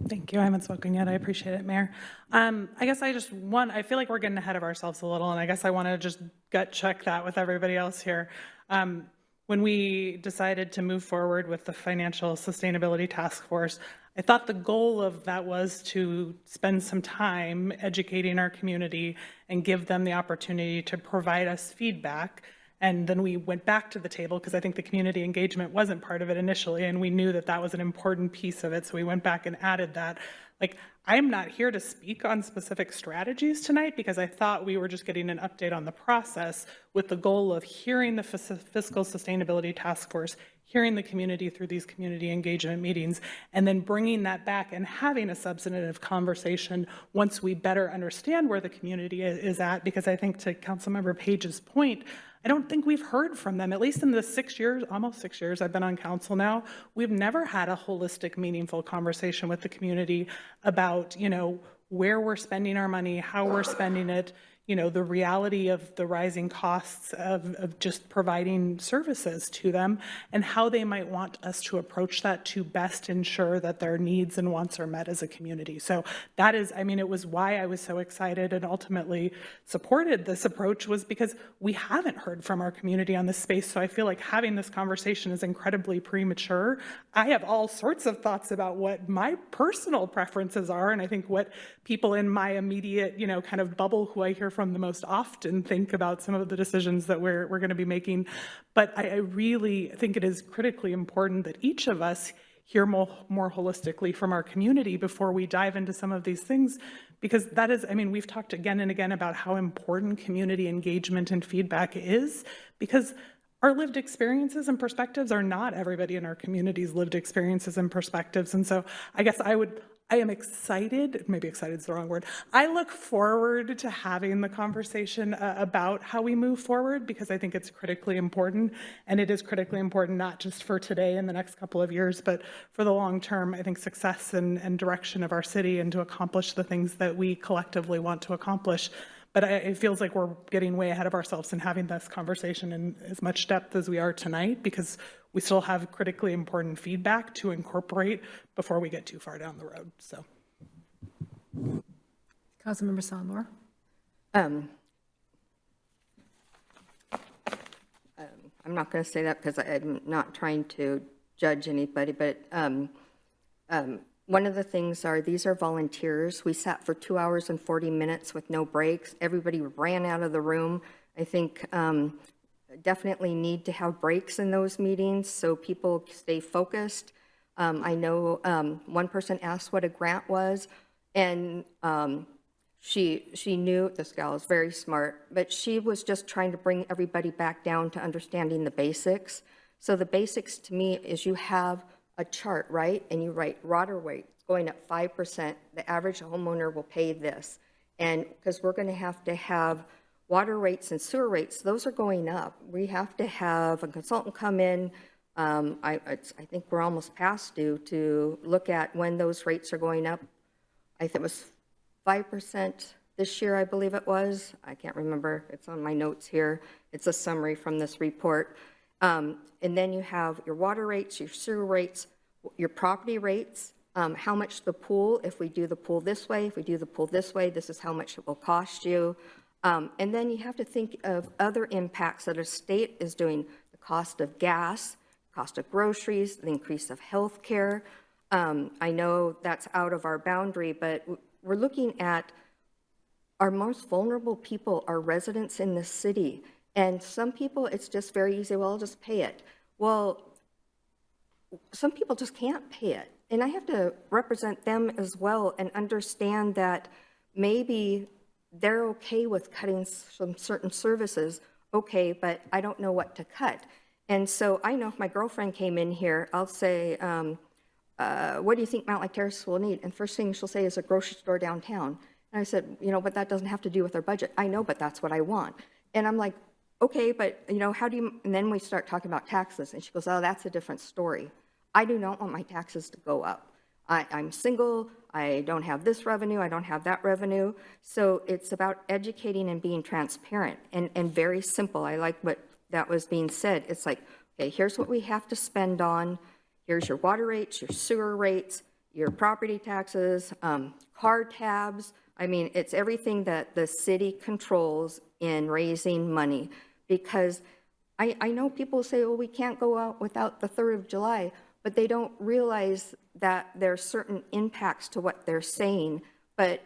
Thank you. I haven't spoken yet. I appreciate it, Mayor. I guess I feel like we're getting ahead of ourselves a little, and I guess I want to just gut check that with everybody else here. When we decided to move forward with the Financial Sustainability Taskforce, I thought the goal of that was to spend some time educating our community and give them the opportunity to provide us feedback. And then we went back to the table because I think the community engagement wasn't part of it initially, and we knew that that was an important piece of it. So we went back and added that. Like, I'm not here to speak on specific strategies tonight because I thought we were just getting an update on the process with the goal of hearing the Fiscal Sustainability Task Force, hearing the community through these community engagement meetings, and then bringing that back and having a substantive conversation once we better understand where the community is at. Because I think, to Councilmember Page's point, I don't think we've heard from them, at least in the 6 years, almost 6 years I've been on council now. We've never had a holistic, meaningful conversation with the community about, where we're spending our money, how we're spending it, the reality of the rising costs of just providing services to them, and how they might want us to approach that to best ensure that their needs and wants are met as a community. So that is, it was why I was so excited and ultimately supported this approach, was because we haven't heard from our community on this space. So I feel like having this conversation is incredibly premature. I have all sorts of thoughts about what my personal preferences are, and I think what people in my immediate, kind of bubble who I hear from the most often think about some of the decisions that we're going to be making. But I really think it is critically important that each of us hear more holistically from our community before we dive into some of these things, because that is, we've talked again and again about how important community engagement and feedback is, because our lived experiences and perspectives are not everybody in our community's lived experiences and perspectives. And so I guess I am excited, maybe excited is the wrong word. I look forward to having the conversation about how we move forward, because I think it's critically important, and it is critically important not just for today and the next couple of years, but for the long term, I think, success and direction of our city, and to accomplish the things that we collectively want to accomplish. But it feels like we're getting way ahead of ourselves in having this conversation in as much depth as we are tonight, because we still have critically important feedback to incorporate before we get too far down the road. So, Councilmember Sonmore. I'm not going to say that because I'm not trying to judge anybody, but one of the things these are volunteers. We sat for 2 hours and 40 minutes with no breaks. Everybody ran out of the room. I think definitely need to have breaks in those meetings so people stay focused. I know one person asked what a grant was, and she knew, this gal is very smart, but she was just trying to bring everybody back down to understanding the basics. So the basics to me is you have a chart, right? And you write water rate going up 5%. The average homeowner will pay this. And because we're going to have water rates and sewer rates, those are going up. We have to have a consultant come in. I think we're almost past due to look at when those rates are going up. I think it was 5% this year, I believe it was. I can't remember. It's on my notes here. It's a summary from this report. And then you have your water rates, your sewer rates, your property rates, how much the pool, if we do the pool this way, if we do the pool this way, this is how much it will cost you. And then you have to think of other impacts that a state is doing, the cost of gas, cost of groceries, the increase of health care. I know that's out of our boundary, but we're looking at our most vulnerable people, our residents in the city. And some people, it's just very easy, well, I'll just pay it. Well, some people just can't pay it. And I have to represent them as well and understand that maybe they're okay with cutting some certain services, okay, but I don't know what to cut. And so I know if my girlfriend came in here, I'll say, what do you think Mountlake Terrace will need? And first thing she'll say is a grocery store downtown. And I said, you know, but that doesn't have to do with our budget. I know, but that's what I want. And I'm like, okay, but you know, how do you, and then we start talking about taxes. And she goes, oh, that's a different story. I do not want my taxes to go up. I'm single, I don't have this revenue, I don't have that revenue. So it's about educating and being transparent and very simple. I like what that was being said. It's like, okay, here's what we have to spend on. Here's your water rates, your sewer rates, your property taxes, car tabs. I mean, it's everything that the city controls in raising money. Because I know people say, well, we can't go out without the 3rd of July, but they don't realize that there are certain impacts to what they're saying. But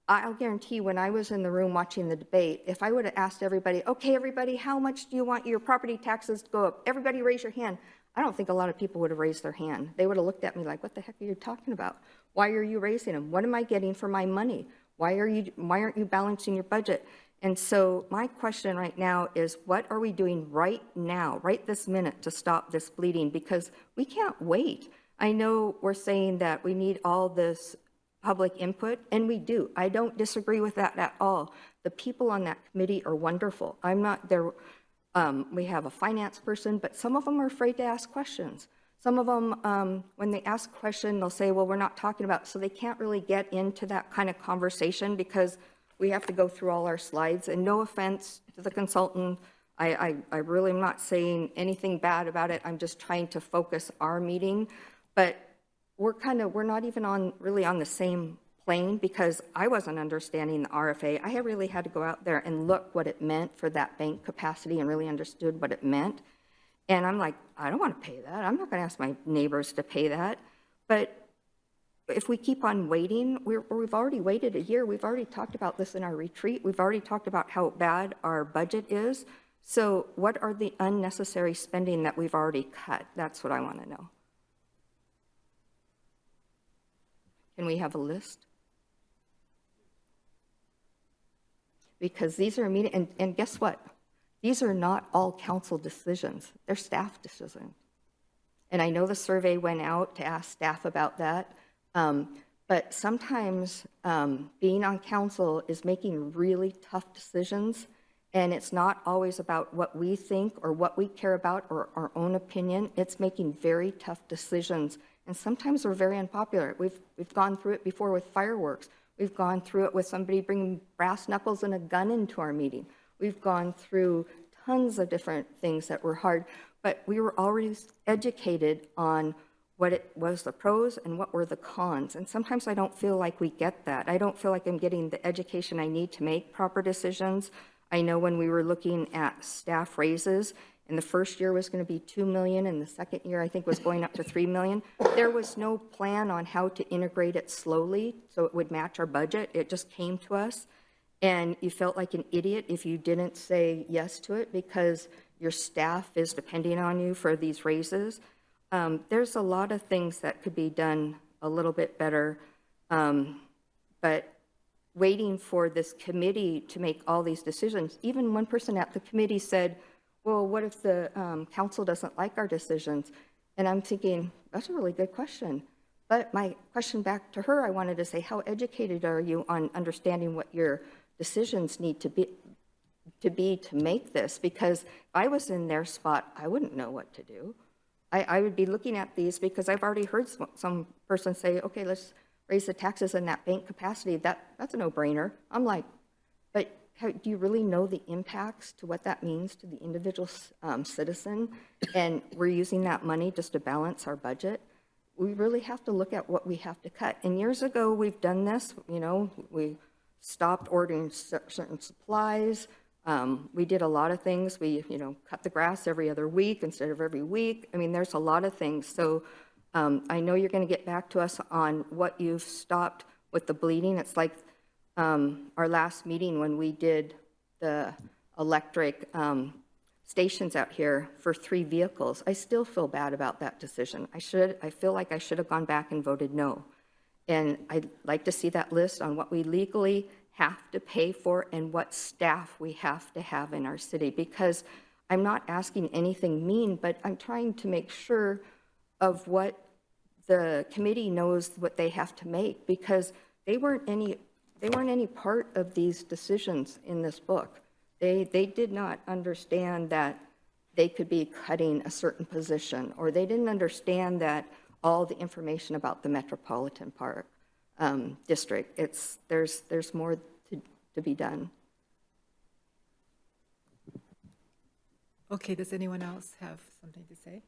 I'll guarantee when I was in the room watching the debate, if I would have asked everybody, okay, everybody, how much do you want your property taxes to go up? Everybody raise your hand. I don't think a lot of people would have raised their hand. They would have looked at me like, what the heck are you talking about? Why are you raising them? What am I getting for my money? Why aren't you balancing your budget? And so my question right now is, what are we doing right now, right this minute, to stop this bleeding? Because we can't wait. I know we're saying that we need all this public input, and we do. I don't disagree with that at all. The people on that committee are wonderful. I'm not there. We have a finance person, but some of them are afraid to ask questions. Some of them, when they ask a question, they'll say, well, we're not talking about, so they can't really get into that kind of conversation because we have to go through all our slides. And no offense to the consultant, I really am not saying anything bad about it. I'm just trying to focus our meeting. But we're not even really on the same plane, because I wasn't understanding the RFA. I really had to go out there and look what it meant for that bank capacity and really understood what it meant. And I'm like, I don't want to pay that. I'm not going to ask my neighbors to pay that. But if we keep on waiting, we've already waited a year. We've already talked about this in our retreat. We've already talked about how bad our budget is. So what are the unnecessary spending that we've already cut? That's what I want to know. Can we have a list? Because these are immediate, and guess what? These are not all council decisions. They're staff decisions. And I know the survey went out to ask staff about that. But sometimes being on council is making really tough decisions, and it's not always about what we think or what we care about or our own opinion. It's making very tough decisions, and sometimes they're very unpopular. We've gone through it before with fireworks. We've gone through it with somebody bringing brass knuckles and a gun into our meeting. We've gone through tons of different things that were hard, but we were already educated on what it was, the pros and what were the cons. And sometimes I don't feel like we get that. I don't feel like I'm getting the education I need to make proper decisions. I know when we were looking at staff raises, and the first year was going to be $2 million, and the second year I think was going up to $3 million. There was no plan on how to integrate it slowly so it would match our budget. It just came to us, and you felt like an idiot if you didn't say yes to it because your staff is depending on you for these raises. There's a lot of things that could be done a little bit better, but waiting for this committee to make all these decisions. Even one person at the committee said, well, what if the council doesn't like our decisions? And I'm thinking, that's a really good question. But my question back to her, I wanted to say, how educated are you on understanding what your decisions need to be to make this? Because if I was in their spot, I wouldn't know what to do. I would be looking at these because I've already heard some person say, okay, let's raise the taxes in that bank capacity. That's a no-brainer. I'm like, but do you really know the impacts to what that means to the individual citizen? And we're using that money just to balance our budget. We really have to look at what we have to cut. And years ago, we've done this. You know, we stopped ordering certain supplies. We did a lot of things. We, cut the grass every other week instead of every week. I mean, there's a lot of things. So I know you're going to get back to us on what you've stopped with the bleeding. It's like our last meeting when we did the electric stations out here for 3 vehicles. I still feel bad about that decision. I feel like I should have gone back and voted no. And I'd like to see that list on what we legally have to pay for and what staff we have to have in our city, because I'm not asking anything mean, but I'm trying to make sure of what the committee knows what they have to make, because they weren't any part of these decisions in this book. They did not understand that they could be cutting a certain position, or they didn't understand that all the information about the Metropolitan Park District. There's more to be done. Okay, does anyone else have something to say?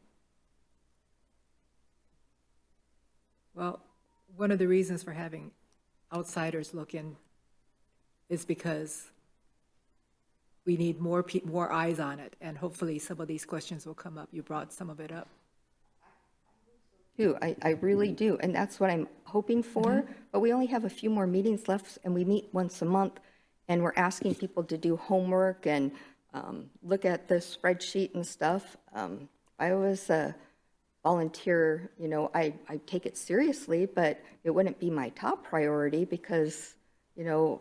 Well, one of the reasons for having outsiders look in is because we need more eyes on it, and hopefully some of these questions will come up. You brought some of it up. I really do, and that's what I'm hoping for, but we only have a few more meetings left, and we meet once a month, and we're asking people to do homework and look at the spreadsheet and stuff. I was a volunteer, you know, I take it seriously, but it wouldn't be my top priority because, you know,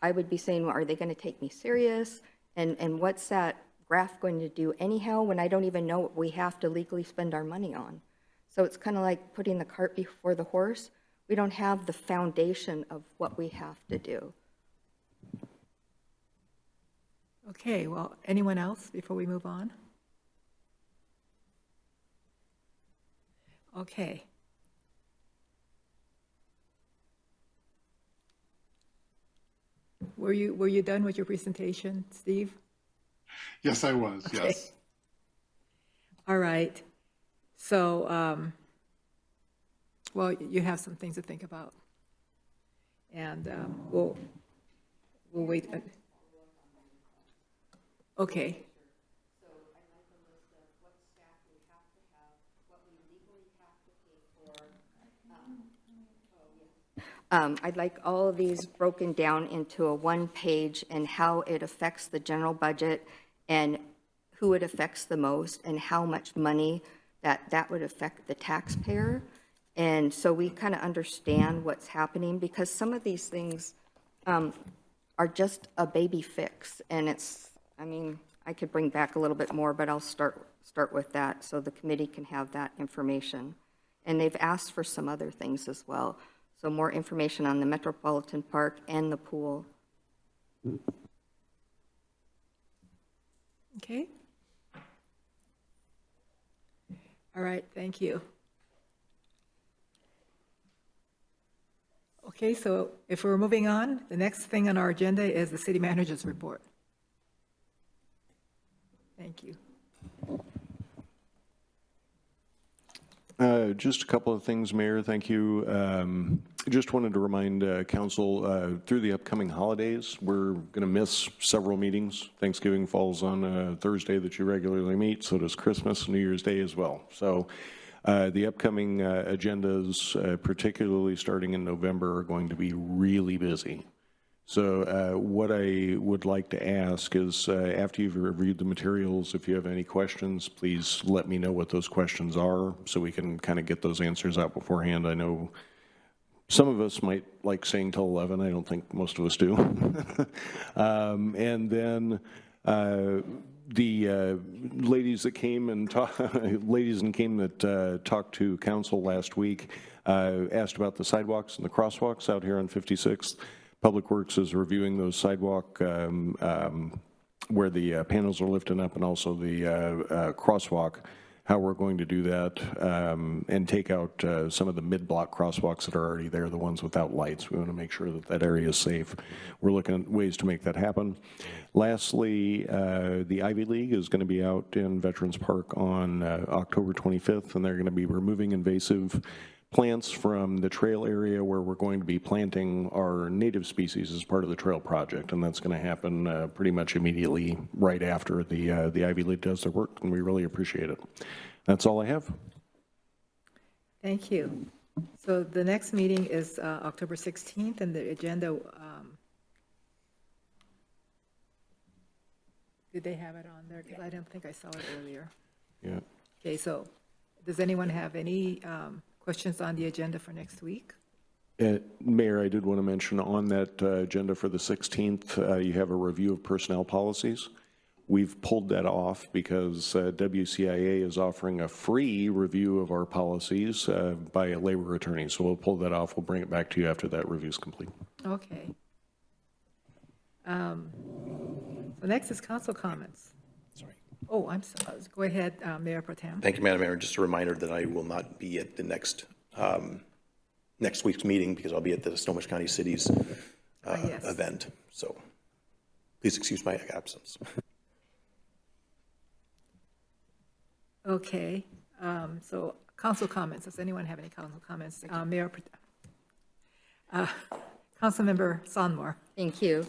I would be saying, well, are they going to take me serious? And what's that graph going to do anyhow when I don't even know what we have to legally spend our money on? So it's kind of like putting the cart before the horse. We don't have the foundation of what we have to do. Okay, well, anyone else before we move on? Okay. Were you done with your presentation, Steve? Yes, I was, Okay. yes. All right. So, well, you have some things to think about. And we'll wait. Okay. I'd like all of these broken down into a one page and how it affects the general budget and who it affects the most and how much money that would affect the taxpayer. And so we kind of understand what's happening, because some of these things are just a baby fix. And it's, I mean, I could bring back a little bit more, but I'll start with that so the committee can have that information. And they've asked for some other things as well. So more information on the Metropolitan Park and the pool. Okay. All right, thank you. Okay, so if we're moving on, the next thing on our agenda is the city manager's report. Thank you. Just a couple of things, Mayor. Thank you. Just wanted to remind council through the upcoming holidays, we're going to miss several meetings. Thanksgiving falls on a Thursday that you regularly meet, so does Christmas and New Year's Day as well. So the upcoming agendas, particularly starting in November, are going to be really busy. So what I would like to ask is, after you've reviewed the materials, if you have any questions, please let me know what those questions are so we can kind of get those answers out beforehand. I know some of us might like staying till 11. I don't think most of us do. And then the ladies that came and talked to council last week asked about the sidewalks and the crosswalks out here on 56th. Public Works is reviewing those sidewalk where the panels are lifting up, and also the crosswalk, how we're going to do that, and take out some of the mid-block crosswalks that are already there, the ones without lights. We want to make sure that that area is safe. We're looking at ways to make that happen. Lastly, the Ivy League is going to be out in Veterans Park on October 25th, and they're going to be removing invasive plants from the trail area where we're going to be planting our native species as part of the trail project, and that's going to happen pretty much immediately right after the Ivy League does their work, and we really appreciate it. That's all I have. Thank you. So the next meeting is October 16th, and the agenda Did they have it on there? Because I don't think I saw it earlier. Yeah. Okay, so does anyone have any questions on the agenda for next week? Mayor, I did want to mention on that agenda for the 16th, you have a review of personnel policies. We've pulled that off because WCIA is offering a free review of our policies by a labor attorney. So we'll pull that off. We'll bring it back to you after that review is complete. Okay. So next is council comments. Sorry. Oh, I'm sorry. Go ahead, Mayor Pro Tem. Thank you, Madam Mayor. Just a reminder that I will not be at the next week's meeting because I'll be at the Snohomish County City's Yes. event. So please excuse my absence. Okay, so council comments. Does anyone have any council comments? Mayor, Councilmember Sonmore. Thank you.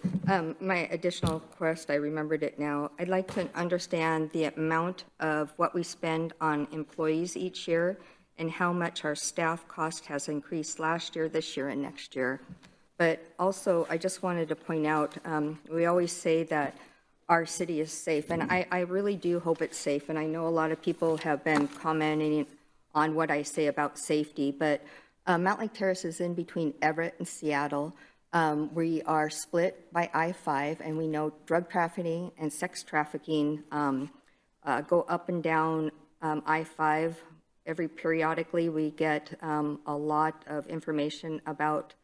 My additional request, I remembered it now. I'd like to understand the amount of what we spend on employees each year and how much our staff cost has increased last year, this year, and next year. But also, I just wanted to point out, we always say that our city is safe, and I really do hope it's safe. And I know a lot of people have been commenting on what I say about safety, but Mountlake Terrace is in between Everett and Seattle. We are split by I-5, and we know drug trafficking and sex trafficking go up and down I-5. Periodically, we get a lot of information about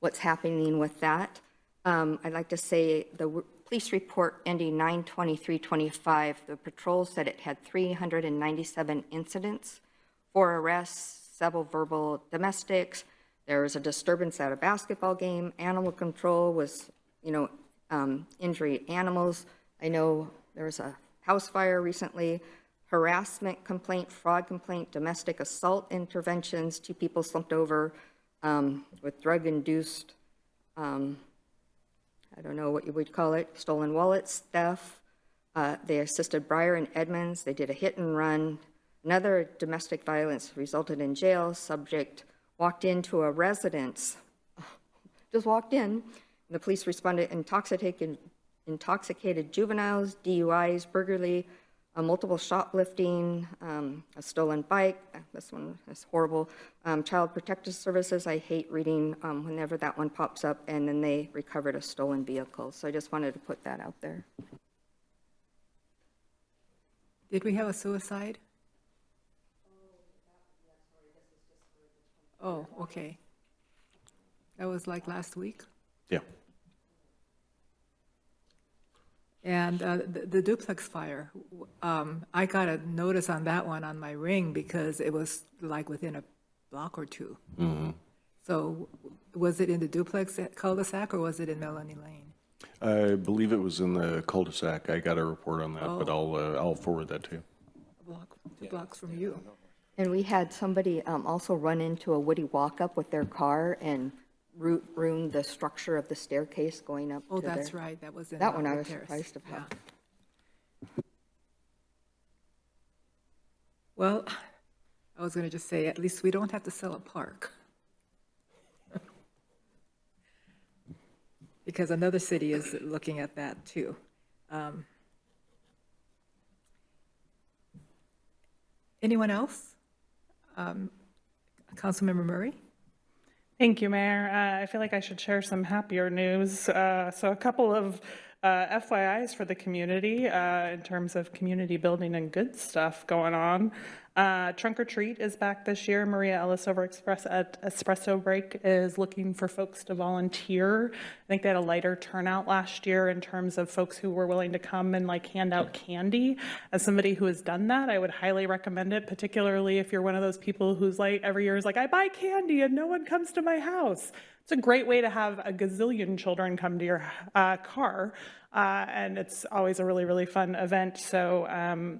what's happening with that. I'd like to say the police report ending 9/23/25, the patrol said it had 397 incidents, 4 arrests, several verbal domestics. There was a disturbance at a basketball game. Animal control was, injury animals. I know there was a house fire recently, harassment complaint, fraud complaint, domestic assault interventions, 2 people slumped over with drug-induced, I don't know what you would call it, stolen wallets, theft. They assisted Breyer and Edmonds. They did a hit and run. Another domestic violence resulted in jail. Subject walked into a residence, just walked in. The police responded, intoxicated juveniles, DUIs, burglary, multiple shoplifting, a stolen bike. This one is horrible. Child Protective Services, I hate reading whenever that one pops up, and then they recovered a stolen vehicle. So I just wanted to put that out there. Did we have a suicide? Oh, okay. That was like last week? Yeah. And the duplex fire, I got a notice on that one on my Ring because it was like within a block or 2. Mm-hmm. So was it in the duplex cul-de-sac or was it in Melanie Lane? I believe it was in the cul-de-sac. I got a report on that, but Oh. I'll forward that to you. Two blocks from you. And we had somebody also run into a woody walk-up with their car and ruined the structure of the staircase going up Oh, to that's their- right, that was in. That one I Mountlake was Terrace. surprised about. Yeah. Well, I was going to just say, at least we don't have to sell a park. Because another city is looking at that too. Anyone else? Councilmember Murray? Thank you, Mayor. I feel like I should share some happier news. So a couple of FYIs for the community in terms of community building and good stuff going on. Trunk or Treat is back this year. Maria Ellis over at Espresso Break is looking for folks to volunteer. I think they had a lighter turnout last year in terms of folks who were willing to come and hand out candy. As somebody who has done that, I would highly recommend it, particularly if you're one of those people who's every year is I buy candy and no one comes to my house. It's a great way to have a gazillion children come to your car, and it's always a really, really fun event. So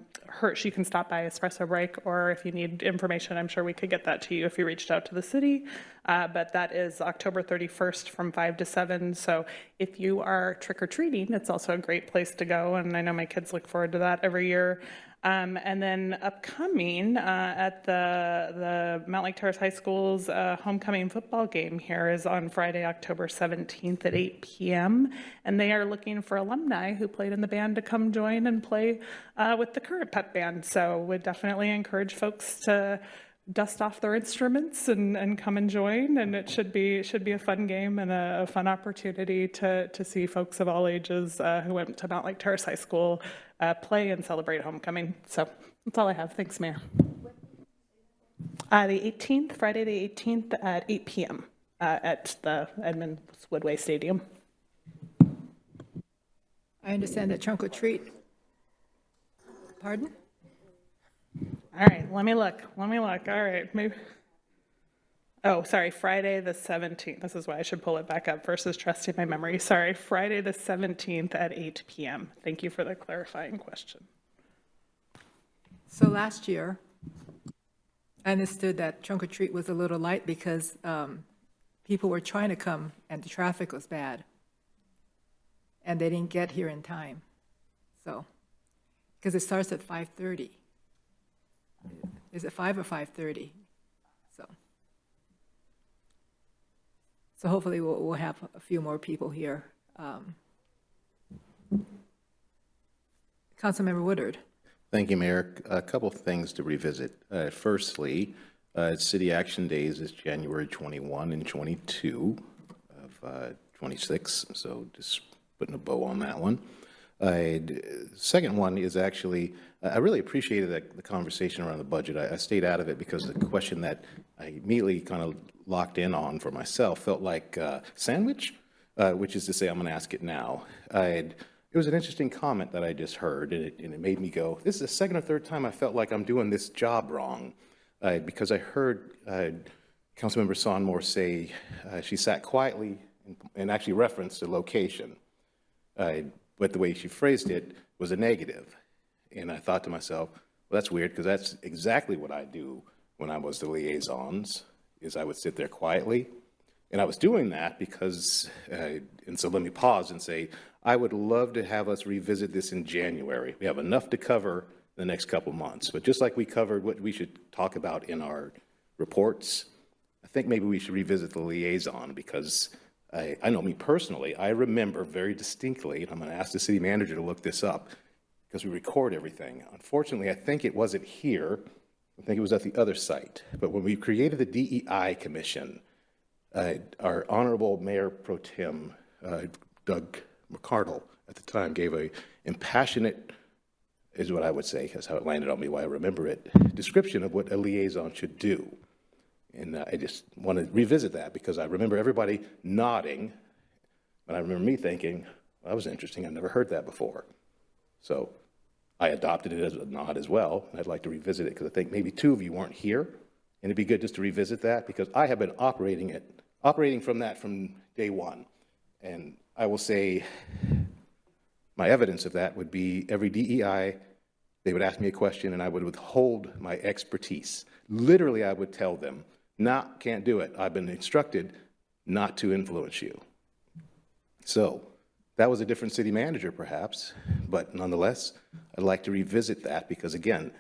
she can stop by Espresso Break, or if you need information, I'm sure we could get that to you if you reached out to the city. But that is October 31st from 5 to 7. So if you are trick-or-treating, it's also a great place to go, and I know my kids look forward to that every year. And then upcoming at the Mountlake Terrace High School's homecoming football game here is on Friday, October 17th at 8 p.m. And they are looking for alumni who played in the band to come join and play with the current pep band. So would definitely encourage folks to dust off their instruments and come and join. And it should be a fun game and a fun opportunity to see folks of all ages who went to Mountlake Terrace High School play and celebrate homecoming. So that's all I have. Thanks, Mayor. The 18th, Friday the 18th at 8 p.m. At the Edmonds Woodway Stadium. I understand that trunk or treat. Pardon? All right, let me look. All right, maybe. Oh, sorry, Friday the 17th. This is why I should pull it back up versus trusting my memory. Sorry, Friday the 17th at 8 p.m. Thank you for the clarifying question. So last year, I understood that trunk or treat was a little light because people were trying to come and the traffic was bad. And they didn't get here in time. So, because it starts at 5:30. Is it 5 or 5:30? So hopefully we'll have a few more people here. Councilmember Woodard. Thank you, Mayor. A couple of things to revisit. Firstly, City Action Days is January 21 and 22 of 26, so just putting a bow on that one. Second one is actually, I really appreciated the conversation around the budget. I stayed out of it because the question that I immediately kind of locked in on for myself felt like sandwich, which is to say I'm going to ask it now. It was an interesting comment that I just heard, and it made me go, this is the second or third time I felt like I'm doing this job wrong, because I heard Councilmember Sonmore say she sat quietly and actually referenced the location. But the way she phrased it was a negative. And I thought to myself, well, that's weird, because that's exactly what I do when I was the liaisons, is I would sit there quietly. And I was doing that because, and so let me pause and say, I would love to have us revisit this in January. We have enough to cover the next couple months. But just like we covered what we should talk about in our reports, I think maybe we should revisit the liaison, because I know me personally, I remember very distinctly, and I'm going to ask the city manager to look this up, because we record everything. Unfortunately, I think it wasn't here. I think it was at the other site. But when we created the DEI Commission, our Honorable Mayor Pro Tem, Doug McCardle, at the time, gave a impassionate, is what I would say, that's how it landed on me, why I remember it, description of what a liaison should do. And I just want to revisit that, because I remember everybody nodding, and I remember me thinking, well, that was interesting, I've never heard that before. So I adopted it as a nod as well, and I'd like to revisit it, because I think maybe two of you weren't here, and it'd be good just to revisit that, because I have been operating from that from day one. And I will say my evidence of that would be every DEI, they would ask me a question, and I would withhold my expertise. Literally, I would tell them, can't do it. I've been instructed not to influence you. So that was a different city manager, perhaps, but nonetheless, I'd like to revisit that, because again,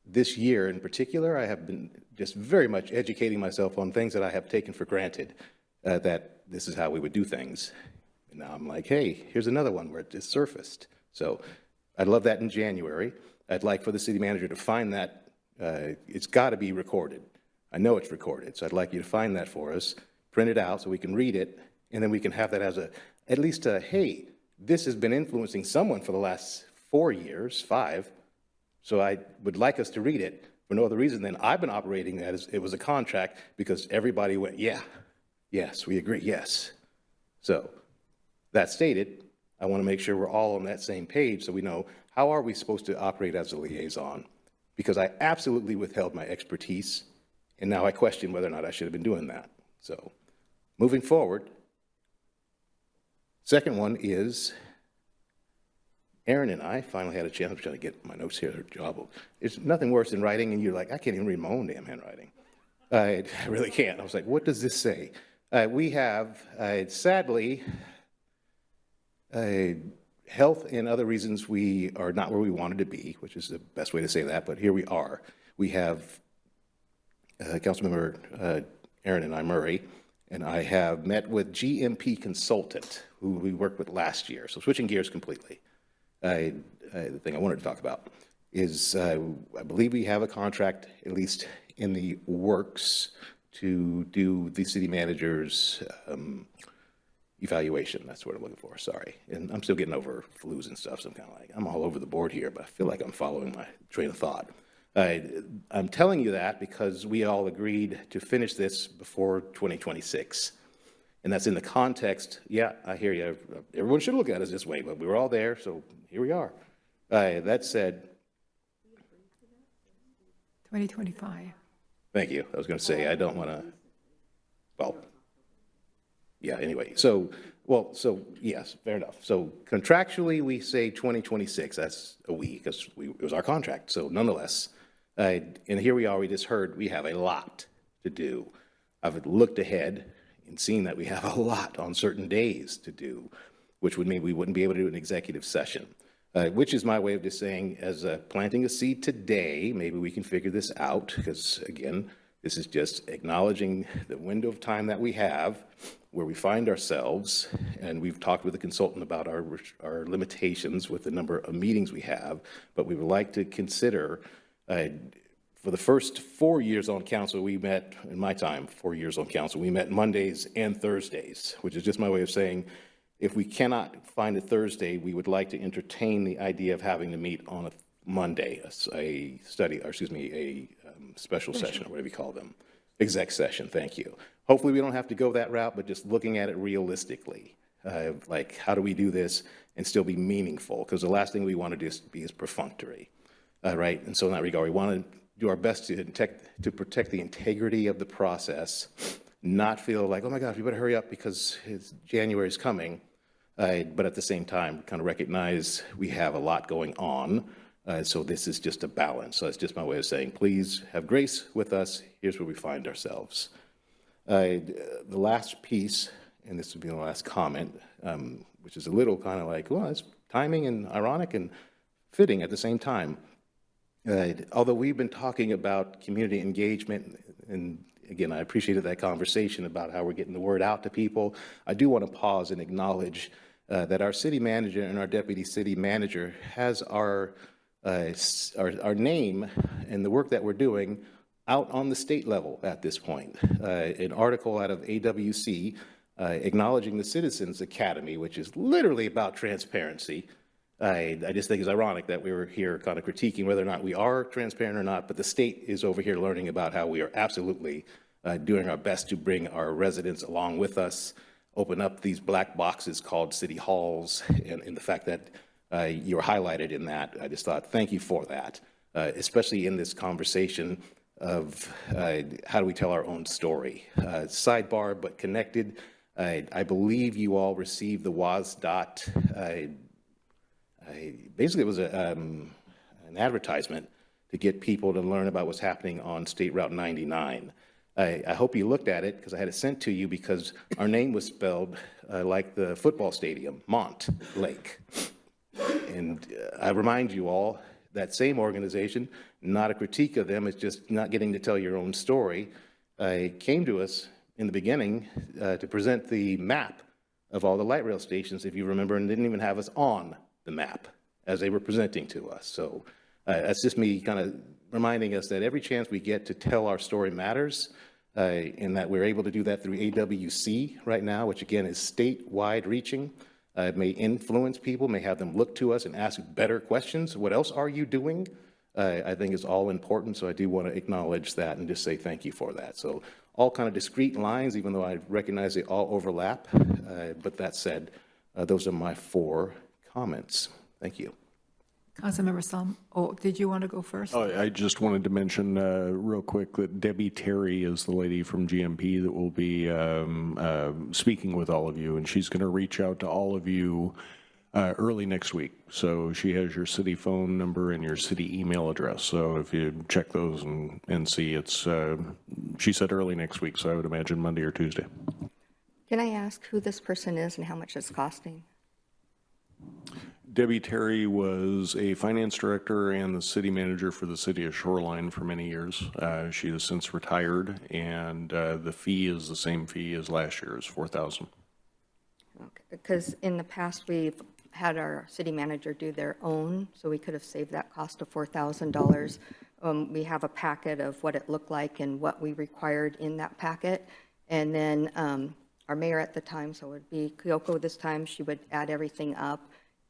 this year in particular, I have been just very much educating myself on things that I have taken for granted, that this is how we would do things. And now I'm like, hey, here's another one where it just surfaced. So I'd love that in January. I'd like for the city manager to find that. It's got to be recorded. I know it's recorded, so I'd like you to find that for us, print it out so we can read it, and then we can have that as at least hey, this has been influencing someone for the last 4 years, 5, so I would like us to read it for no other reason than I've been operating as it was a contract, because everybody went, yeah, yes, we agree, yes. So that stated, I want to make sure we're all on that same page so we know, how are we supposed to operate as a liaison? Because I absolutely withheld my expertise, and now I question whether or not I should have been doing that. So moving forward, second one is Aaron and I finally had a chance. I'm trying to get my notes here. Their job. It's nothing worse than writing, and you're like, I can't even read my own damn handwriting. I really can't. I was like, what does this say? We have, sadly, health and other reasons, we are not where we wanted to be, which is the best way to say that, but here we are. We have Councilmember Aaron and I, Murray, and I have met with GMP Consultant, who we worked with last year. So switching gears completely. The thing I wanted to talk about is I believe we have a contract, at least in the works, to do the city manager's evaluation. That's what I'm looking for, sorry. And I'm still getting over flus and stuff, so I'm kind of like, I'm all over the board here, but I feel like I'm following my train of thought. I'm telling you that because we all agreed to finish this before 2026. And that's in the context, yeah, I hear you. Everyone should look at us this way, but we were all there, so here we are. That said, 2025. thank you. I was going to say, I don't want to, well, yeah, anyway. So yes, fair enough. So contractually, we say 2026. That's a we, because it was our contract. So nonetheless, and here we are, we just heard we have a lot to do. I've looked ahead and seen that we have a lot on certain days to do, which would mean we wouldn't be able to do an executive session, which is my way of just saying, as planting a seed today, maybe we can figure this out, because again, this is just acknowledging the window of time that we have, where we find ourselves, and we've talked with the consultant about our limitations with the number of meetings we have, but we would like to consider, for the first 4 years on council, we met, in my time, 4 years on council, we met Mondays and Thursdays, which is just my way of saying, if we cannot find a Thursday, we would like to entertain the idea of having to meet on a Monday, a special session, or whatever you call them. Exec session, thank you. Hopefully we don't have to go that route, but just looking at it realistically. Like, how do we do this and still be meaningful? Because the last thing we want to do is perfunctory, right? And so in that regard, we want to do our best to protect the integrity of the process, not feel like, oh my gosh, we better hurry up because January is coming. But at the same time, kind of recognize we have a lot going on. So this is just a balance. So it's just my way of saying, please have grace with us. Here's where we find ourselves. The last piece, and this would be the last comment, which is a little kind of like, well, it's timing and ironic and fitting at the same time. Although we've been talking about community engagement, and again, I appreciated that conversation about how we're getting the word out to people, I do want to pause and acknowledge that our city manager and our deputy city manager has our name and the work that we're doing out on the state level at this point. An article out of AWC acknowledging the Citizens Academy, which is literally about transparency. I just think it's ironic that we were here kind of critiquing whether or not we are transparent or not, but the state is over here learning about how we are absolutely doing our best to bring our residents along with us, open up these black boxes called city halls, and the fact that you're highlighted in that. I just thought, thank you for that, especially in this conversation of how do we tell our own story. Sidebar, but connected. I believe you all received the WASDOT. Basically, it was an advertisement to get people to learn about what's happening on State Route 99. I hope you looked at it, because I had it sent to you because our name was spelled like the football stadium, Mountlake. And I remind you all, that same organization, not a critique of them, it's just not getting to tell your own story, came to us in the beginning to present the map of all the light rail stations, if you remember, and didn't even have us on the map as they were presenting to us. So that's just me kind of reminding us that every chance we get to tell our story matters, and that we're able to do that through AWC right now, which again is statewide reaching. It may influence people, may have them look to us and ask better questions. What else are you doing? I think is all important, so I do want to acknowledge that and just say thank you for that. So all kind of discrete lines, even though I recognize they all overlap. But that said, those are my 4 comments. Thank you. Councilmember Slum, did you want to go first? Oh, I just wanted to mention real quick that Debbie Terry is the lady from GMP that will be speaking with all of you, and she's going to reach out to all of you early next week. So she has your city phone number and your city email address. So if you check those and see, it's she said early next week, so I would imagine Monday or Tuesday. Can I ask who this person is and how much it's costing? Debbie Terry was a finance director and the city manager for the city of Shoreline for many years. She has since retired, and the fee is the same fee as last year's, $4,000. Because in the past, we've had our city manager do their own, so we could have saved that cost of $4,000. We have a packet of what it looked like and what we required in that packet. And then our mayor at the time, so it would be Kyoko this time, she would add everything up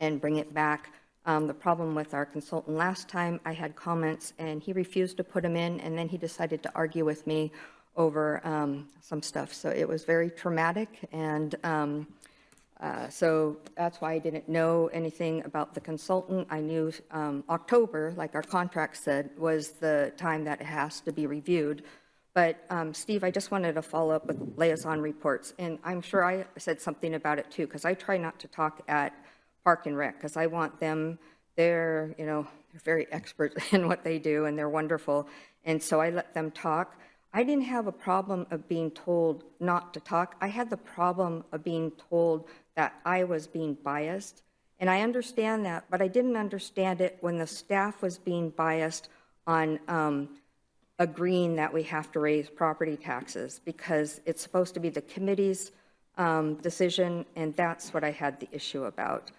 and bring it back. The problem with our consultant last time, I had comments and he refused to put them in, and then he decided to argue with me over some stuff. So it was very traumatic, and so that's why I didn't know anything about the consultant. I knew October, like our contract said, was the time that it has to be reviewed. But Steve, I just wanted to follow up with liaison reports, and I'm sure I said something about it too, because I try not to talk at Park and Rec, because I want them, they're very expert in what they do, and they're wonderful, and so I let them talk. I didn't have a problem of being told not to talk. I had the problem of being told that I was being biased, and I understand that, but I didn't understand it when the staff was being biased on agreeing that we have to raise property taxes, because it's supposed to be the committee's decision, and that's what I had the issue about.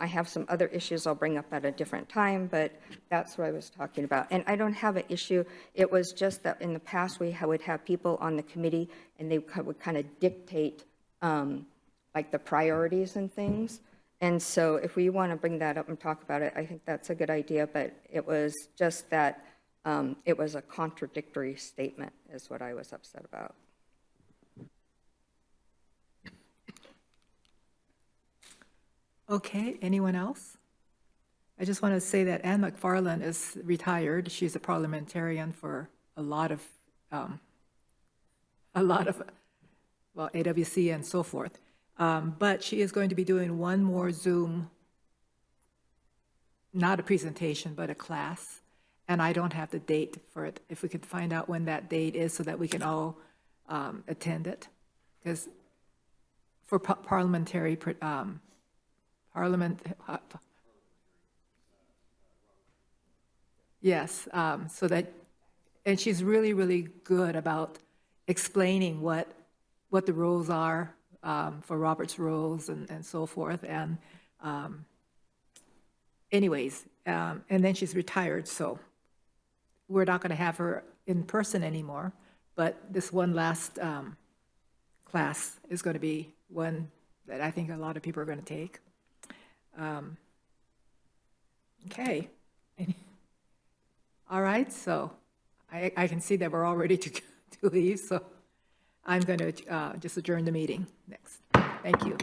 I have some other issues I'll bring up at a different time, but that's what I was talking about. And I don't have an issue. It was just that in the past, we would have people on the committee, and they would kind of dictate like the priorities and things. And so if we want to bring that up and talk about it, I think that's a good idea, but it was just that it was a contradictory statement is what I was upset about. Okay, anyone else? I just want to say that Ann McFarland is retired. She's a parliamentarian for a lot of, well, AWC and so forth. But she is going to be doing one more Zoom, not a presentation, but a class. And I don't have the date for it. If we could find out when that date is so that we can all attend it. Because for parliamentary, yes, so that, and she's really, really good about explaining what the rules are for Robert's rules and so forth. And anyways, and then she's retired, so we're not going to have her in person anymore. But this one last class is going to be one that I think a lot of people are going to take. Okay. All right, so I can see that we're all ready to leave, so I'm going to just adjourn the meeting next. Thank you.